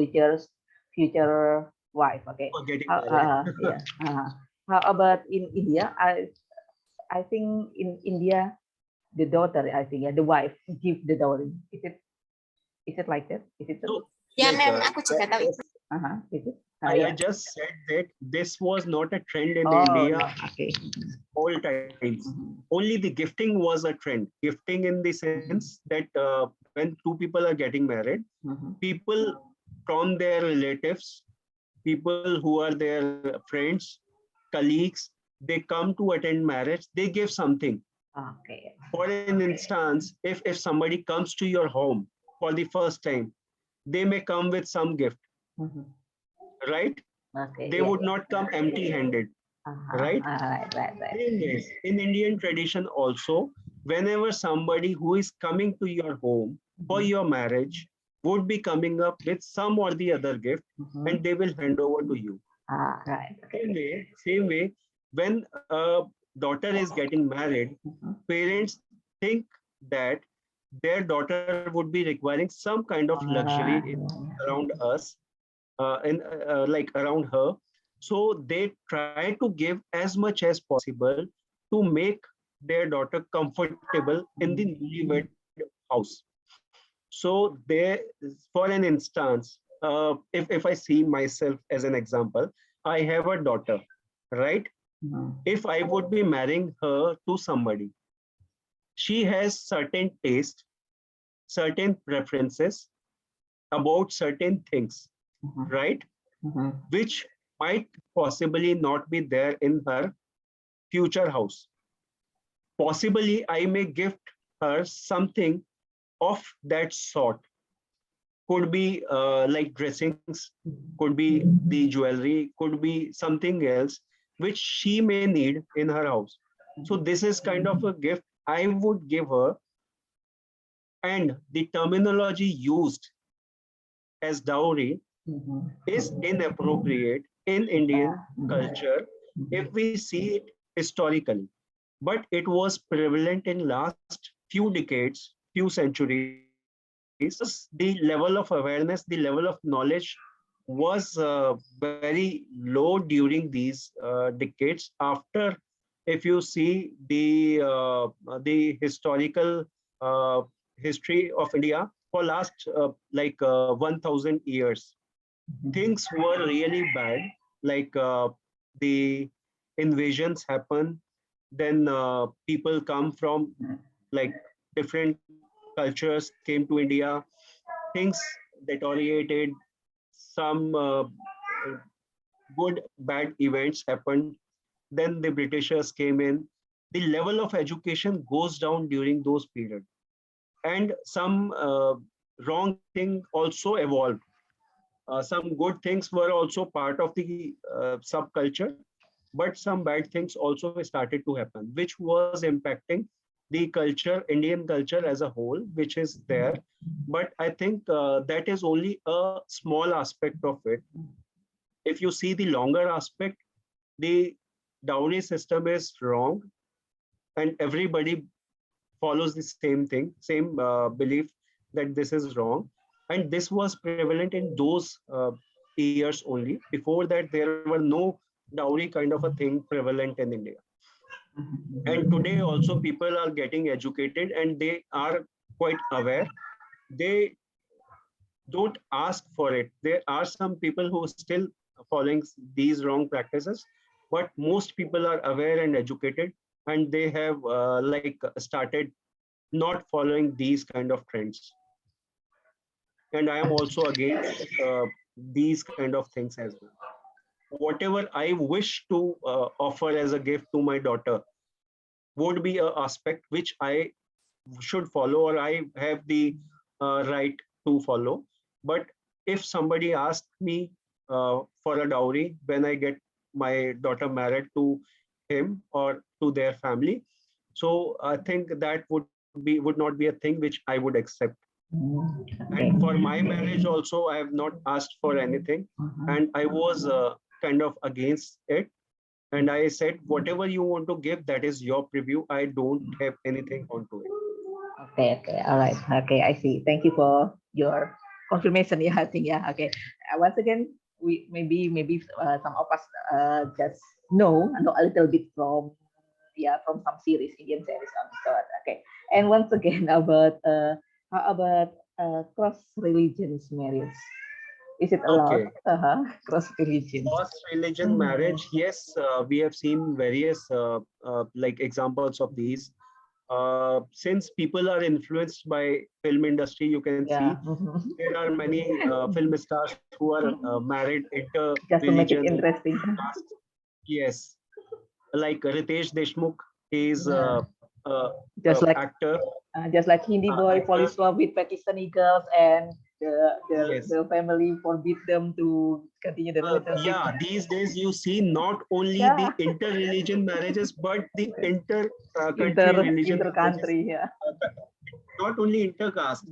future wife. Okay. For getting How, married. yeah. How about in India? I think in India, the daughter, I think, the wife give the dowry. Is it like that? Is it true? So, Ya, like, ma'am, aku juga tahu itu. Is it? I Yeah. just said that this was not a trend in Oh, India no. Okay. all times. Only the gifting was a trend. Gifting in the sense that when two people are getting married, people from their relatives, people who are their friends, colleagues, they come to attend marriage, they give something. Okay. For an instance, if somebody comes to your home for the first time, they may come with some gift, right? Okay. They would not come empty-handed, right? Right. Same ways, in Indian tradition also, whenever somebody who is coming to your home for your marriage would be coming up with some or the other gift, and they will hand over to you. Right. Same way, when a daughter is getting married, parents think that their daughter would be requiring some kind of luxury around us, like around her. So they try to give as much as possible to make their daughter comfortable in the newlywed house. So there, for an instance, if I see myself as an example, I have a daughter, right? If I would be marrying her to somebody, she has certain taste, certain preferences about certain things, right? Which might possibly not be there in her future house. Possibly, I may gift her something of that sort. Could be like dressings, could be the jewelry, could be something else which she may need in her house. So this is kind of a gift I would give her, and the terminology used as dowry is inappropriate in Indian culture if we see it historically. But it was prevalent in last few decades, few centuries. The level of awareness, the level of knowledge was very low during these decades. After, if you see the historical uh, history of India for last 1,000 years, things were really bad. Like the invasions happen, then people come from like different cultures came to India, things deteriorated, some good bad events happened, then the Britishers came in. The level of education goes down during those periods, and some wrong thing also evolved. Some good things were also part of the subculture, but some bad things also started to happen, which was impacting the culture, Indian culture as a whole, which is there. But I think that is only a small aspect of it. If you see the longer aspect, the dowry system is wrong, and everybody follows the same thing, same belief that this is wrong. And this was prevalent in those years only. Before that, there were no dowry kind of a thing prevalent in India. And today also people are getting educated and they are quite aware. They don't ask for it. There are some people who are still following these wrong practices, but most people are aware and educated, and they have started not following these kind of trends. And I am also against these kind of things as well. Whatever I wish to offer as a gift to my daughter would be an aspect which I should follow, or I have the right to follow. But if somebody asks me for a dowry when I get my daughter married to him or to their family, so I think that would not be a thing which I would accept. And for my marriage also, I have not asked for anything, and I was kind of against it. And I said, whatever you want to give, that is your preview. I don't have anything onto it. Okay, okay, all right. Okay, I see. Thank you for your confirmation. Yeah, I think, yeah, okay. Once again, we maybe some of us just know a little bit from from some series, Indian series on so okay. And once again about how about cross religions marriage? Is it allowed? Okay. Cross religions. Cross religion marriage, yes, we have seen various like examples of these. Since people are influenced by film industry, you can see Yeah. there are many film stars who are married Just to make it inter-religion interesting. caste. Yes, like Ritesh Deshmukh, he is Yeah. a Just like actor. just like Hindi boy fall in Actor. love with Pakistani girls, and Yes. the family forbid them to continue the relationship. Yeah, these days you see not only Yeah, the inter-religion marriages, but the inter-country religion inter marriages. country. Yeah. Not only inter-caste,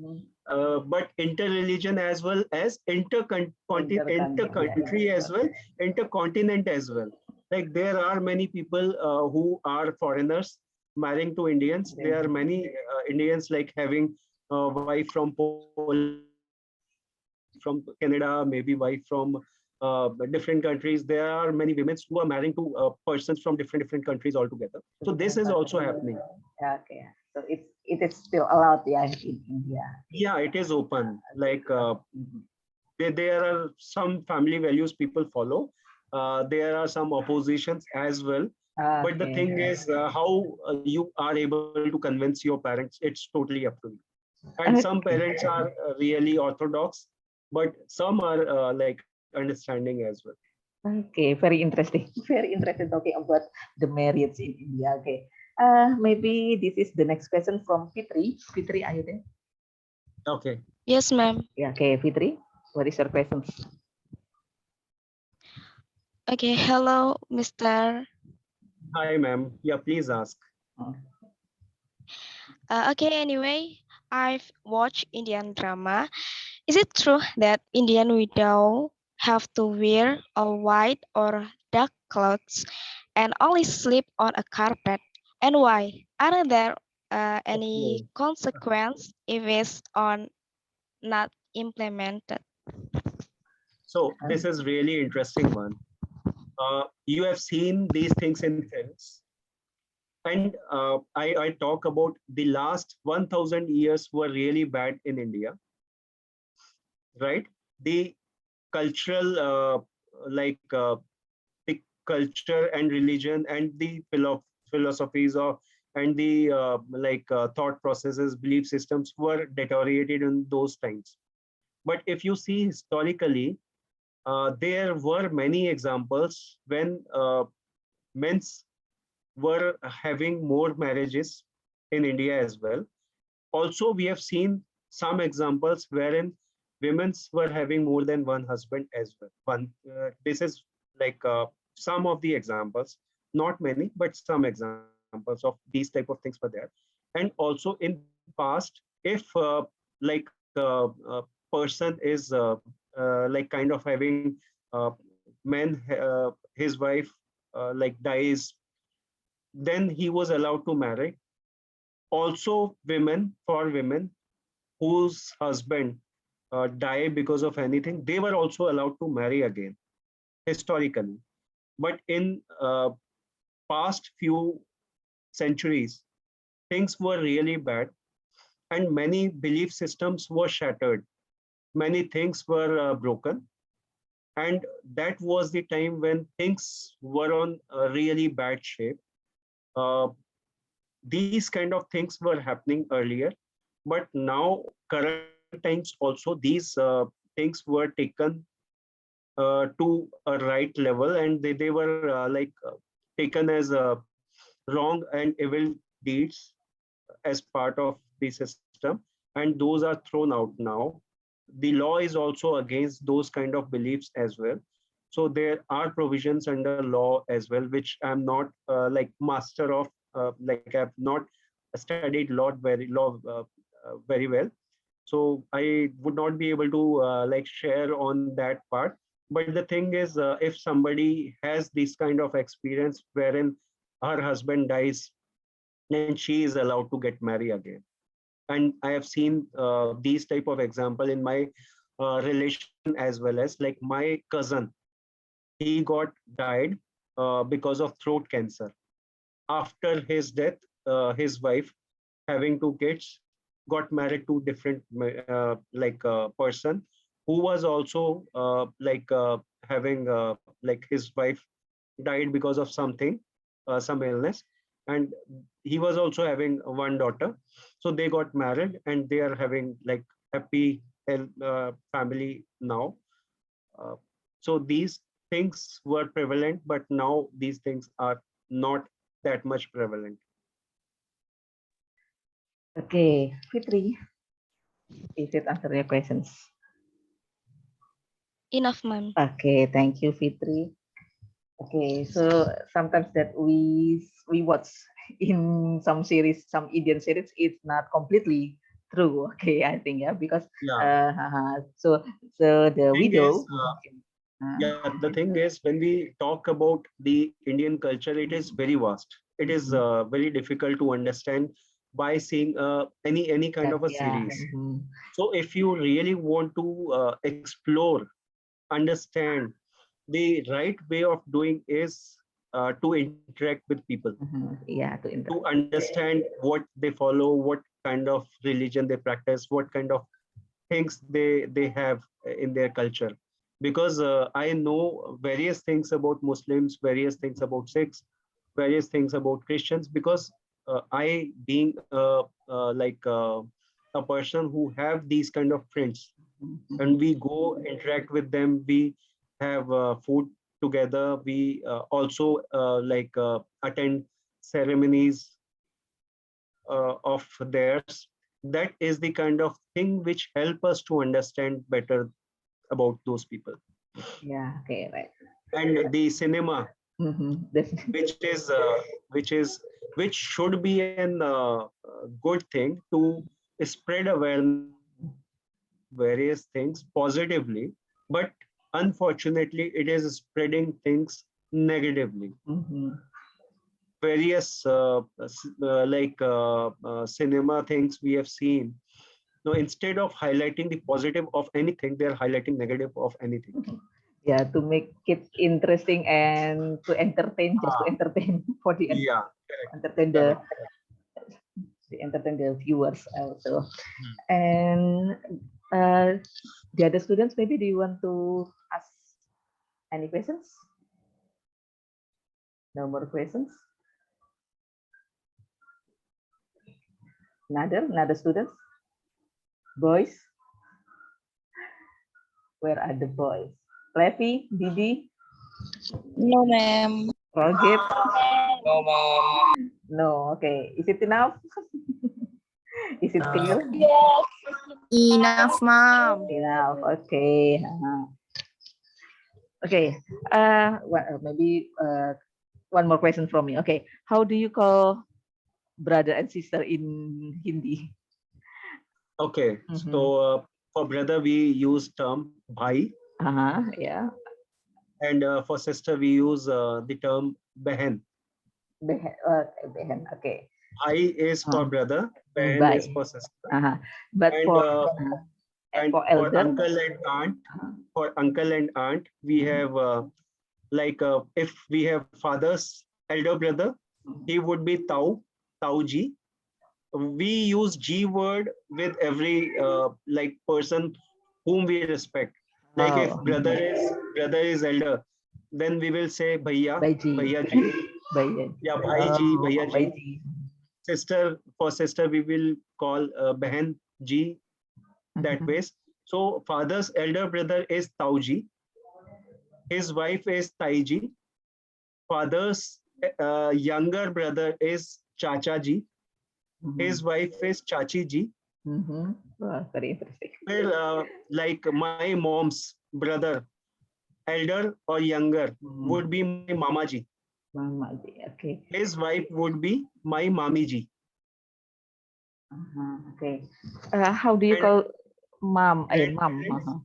but inter-religion as well as inter-country as well, intercontinent as well. Like there are many people who are foreigners marrying to Indians. There are many Indians like having a wife from Poland, from Canada, maybe wife from different countries. There are many women who are marrying to persons from different countries altogether. So this is also happening. Okay. So it is still allowed, yeah, in India. Yeah, it is open. Like there are some family values people follow. There are some oppositions as well. But the thing is, how you are able to convince your parents, it's totally up to you. And some parents are really orthodox, but some are like understanding as well. Okay, very interesting. Very interesting talking about the marriage in India. Okay. Maybe this is the next question from Fitri. Fitri, are you there? Okay. Yes, ma'am. Yeah, okay, Fitri. What is your question? Okay, hello, Mr. Hi, ma'am. Yeah, please ask. Okay, anyway, I've watched Indian drama. Is it true that Indian widow have to wear all white or dark clothes and only sleep on a carpet? And why? Are there any consequence if it's on not implemented? So this is really interesting one. You have seen these things in films. And I talk about the last 1000 years were really bad in India, right? The cultural, like the culture and religion and the philosophies of and the thought processes, belief systems were deteriorated in those times. But if you see historically, there were many examples when men's were having more marriages in India as well. Also, we have seen some examples wherein women's were having more than one husband as well. This is like some of the examples, not many, but some examples of these type of things were there. And also in past, if like person is like kind of having his wife like dies, then he was allowed to marry. Also, for women whose husband die because of anything, they were also allowed to marry again, historically. But in past few centuries, things were really bad, and many belief systems were shattered. Many things were broken, and that was the time when things were on a really bad shape. Uh, these kind of things were happening earlier, but now current times also these things were taken to a right level, and they were taken as wrong and evil deeds as part of the system, and those are thrown out now. The law is also against those kind of beliefs as well. So there are provisions under law as well, which I'm not like master of, like I've not studied very well. So I would not be able to like share on that part. But the thing is, if somebody has this kind of experience wherein her husband dies, then she is allowed to get married again. And I have seen these type of example in my relation, as well as like my cousin. He got died because of throat cancer. After his death, his wife, having two kids, got married to different person who was also having like his wife died because of something, some illness, and he was also having one daughter. So they got married and they are having like happy family now. Uh, so these things were prevalent, but now these things are not that much prevalent. Okay, Fitri, is it answer your questions? Enough, ma'am. Okay, thank you, Fitri. Okay, so sometimes that we watch in some series, some Indian series, it's not completely true. Okay, I think because Yeah. so the Thing widow. is, yeah, the thing is, when we talk about the Indian culture, it is very vast. It is very difficult to understand by seeing any kind of a series. So if you really want to explore, understand, the right way of doing is to interact with people, Yeah, to understand what they follow, what kind of religion they practice, what kind of things they have in their culture. Because I know various things about Muslims, various things about Sikhs, various things about Christians, because I being a person who have these kind of friends, and we go interact with them, we have food together, we also attend ceremonies of theirs. That is the kind of thing which help us to understand better about those people. Yeah, okay, right. And the cinema, which is which should be an good thing to spread awareness various things positively, but unfortunately it is spreading things negatively. Various cinema things we have seen. So instead of highlighting the positive of anything, they are highlighting negative of anything. Yeah, to make it interesting and to entertain, just to entertain for the entertain the viewers also. And the other students, maybe do you want to ask any questions? No more questions? Another students? Boys? Where are the boys? Levi, Didi, No, ma'am. Rohit? No, ma'am. No, okay. Is it enough? Is it clear? Enough, ma'am. Enough, okay. Okay, maybe one more question from me. Okay, how do you call brother and sister in Hindi? Okay, so for brother we use term bhai. Yeah. And for sister we use the term behen. Behen, okay. Bhai is for brother, behen is for sister. But and for for elder, uncle and aunt, we have if we have father's elder brother, he would be tauji. We use G word with every person whom we respect. Like if brother is elder, then we will say bhaiya, bhaiya ji. Yeah, bhai ji, bhaiya ji. Sister, for sister we will call behan ji, that ways. So father's elder brother is tauji, his wife is taiji, father's younger brother is chacha ji, his wife is chachi ji. Very interesting. Well, like my mom's brother, elder or younger, would be my mama ji. Mama ji, okay. His wife would be my mami ji. Okay. How do you call mom? Mom.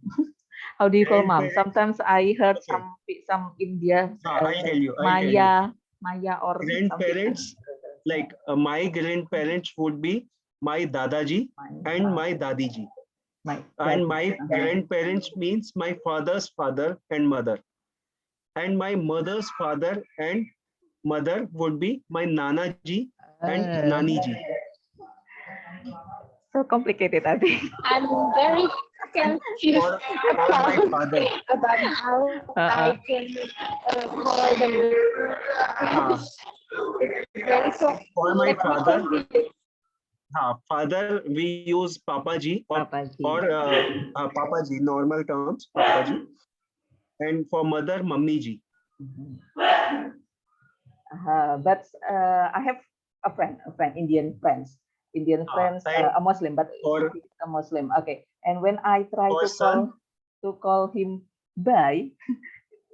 How do you call mom? Grandparents, Sometimes I heard okay. some India I'll tell you. Maya or something. Grandparents, like my grandparents would be my Dadaji and my Dadiji. And my grandparents means my father's father and mother. And my mother's father and mother would be my Nanaji and Naniji. So complicated, I think. I'm very confused Or my father. about how I can call them. Very so For my father, father we use Papaji or Papaji, normal terms, Papaji. And for mother, Mammiji. But I have a friend, Indian friends, a Muslim, but a Muslim. Okay, and when I try to call him Bai,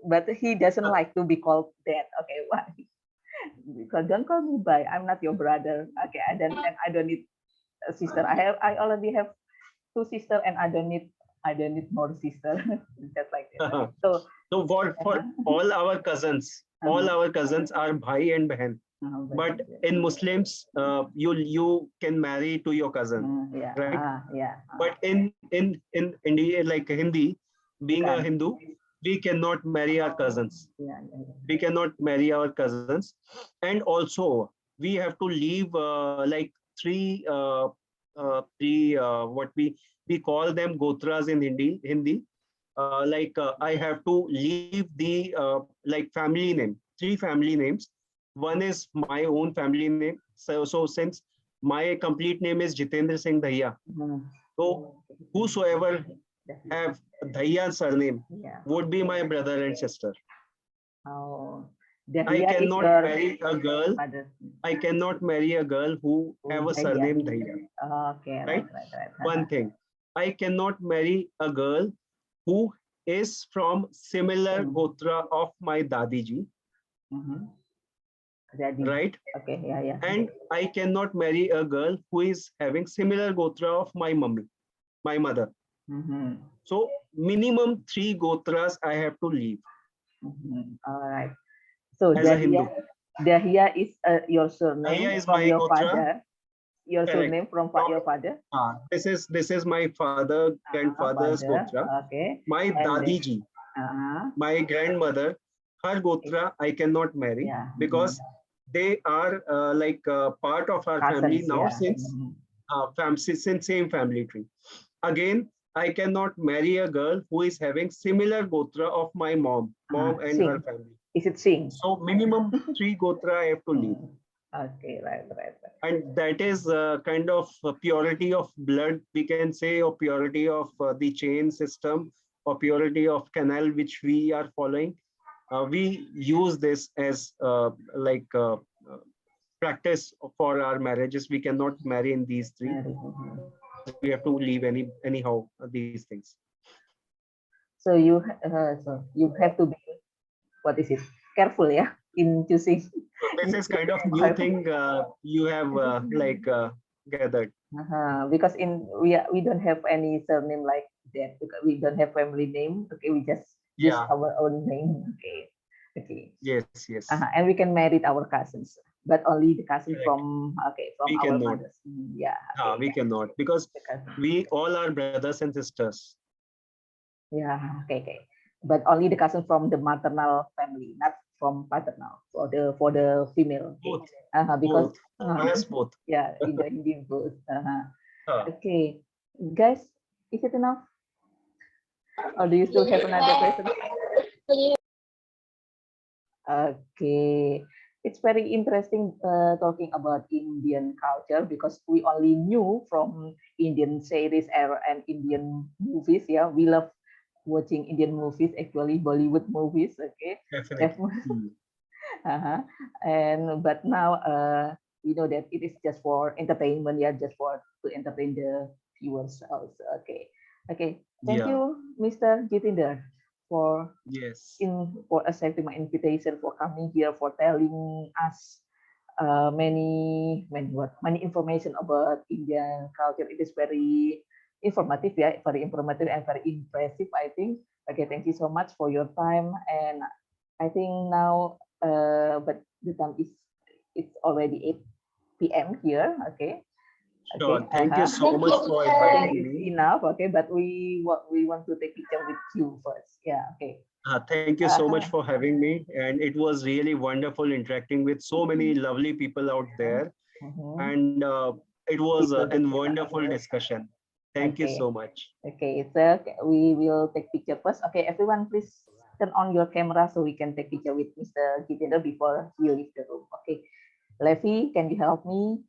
but he doesn't like to be called that. Okay, why? Because don't call me Bai. I'm not your brother. Okay, and I don't need a sister. I already have 2 sisters, and I don't need more sister. Just like that. So for all our cousins, are bhai and behan. But in Muslims, you can marry to your cousin, right? But in India, like Hindi, being a Hindu, we cannot marry our cousins. We cannot marry our cousins, and also we have to leave like three what we call them gotras in Hindi. I have to leave the like family name, 3 family names. One is my own family name. So since my complete name is Jitendra Singh Dahiya, so whosoever have Dahiya surname would be my brother and sister. I cannot marry a girl. I cannot marry a girl who have a surname Dahiya. Okay, right? One thing. I cannot marry a girl who is from similar gotra of my Dadiji. Right? Okay, And I cannot marry a girl who is having similar gotra of my mummy, my mother. So minimum 3 gotras I have to leave. All right. So as a Hindu. Dahiya is your surname Dahiya is from my your gotra. father. Your surname from your father. This is my father, grandfather's gotra. Okay. My Dadiji, my grandmother, her gotra I cannot marry because they are part of our family now since same family tree. Again, I cannot marry a girl who is having similar gotra of my mom and her family. Is it Singh? So minimum 3 gotra I have to leave. Okay, right. And that is kind of purity of blood, we can say, or purity of the chain system, or purity of canal which we are following. We use this as practice for our marriages. We cannot marry in these 3. We have to leave anyhow these things. So you have to be, what is it? Careful, in choosing. This is kind of new thing you have gathered. Because we don't have any surname like that, because we don't have family name. Okay, we just use our own name. Okay. Yes. And we can marry our cousins, but only the cousin from we our cannot. mothers. We cannot, because we all are brothers and sisters. Okay. But only the cousin from the maternal family, not from paternal, for the female. Both. Because both. in the Indian both. Okay, guys, is it enough? Or do you still have another question? Okay, it's very interesting talking about Indian culture, because we only knew from Indian series and Indian movies. We love watching Indian movies, actually Bollywood movies. Okay, definitely. But now we know that it is just for entertainment, just to entertain the viewers also. Okay. Thank you, Mr. Jitendra, for accepting my invitation, for coming here, for telling us many information about Indian culture. It is very informative, yeah, very informative and very impressive, I think. Okay, thank you so much for your time. And I think now, but the time is, it's already 8 p.m. here. Okay. Sure. Okay. Thank you so Thank much you, for I teacher. think inviting it's me. enough. Okay, but we want to take picture with you first. Yeah. Okay. Thank you so much Uh-huh. for having me. And it was really wonderful interacting with so many lovely people out there. Mhm. And it was People a that wonderful discussion. Thank you Okay. so much. Okay. So we will take picture first. Okay, everyone, please turn on your camera so we can take picture with Mr. Jitendra before you leave the room. Okay. Levi, can you help me?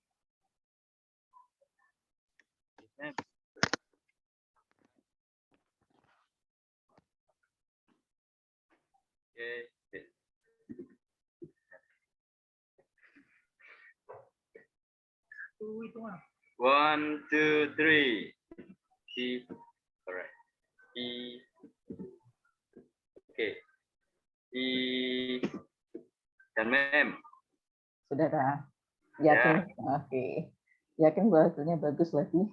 One, two, three. C. Correct. E. Okay. E. Dan mem. Sudah dah. Ya. Yakin? Oke. Yakin bahasanya bagus lagi.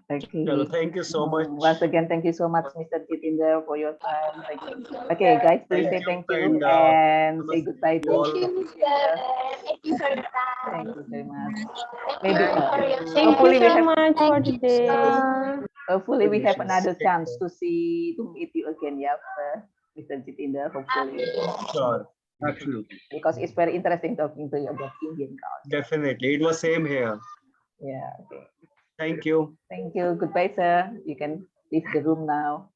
Okay. Chalo, thank you so much. Once again, thank you so much, Mr. Jitendra, for your time. Thank you. Okay, guys, please say thank you and say goodbye to all. Mr. Thank you, Jitendra. Thank you for your time. Thank you very much. Thank Maybe you for your Thank hopefully you we so have much for Thank you, today. sir. hopefully we have Congratulations. another Take chance care. to meet you again, yeah, Mr. Jitendra. Hopefully, Sure. Absolutely. because it's very interesting talking to you about Indian culture. Definitely. It was same here. Yeah. Okay. Thank you. Thank you. Goodbye, sir. You can leave the room now.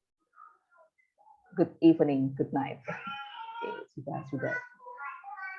Good evening. Good night. Okay, sudah.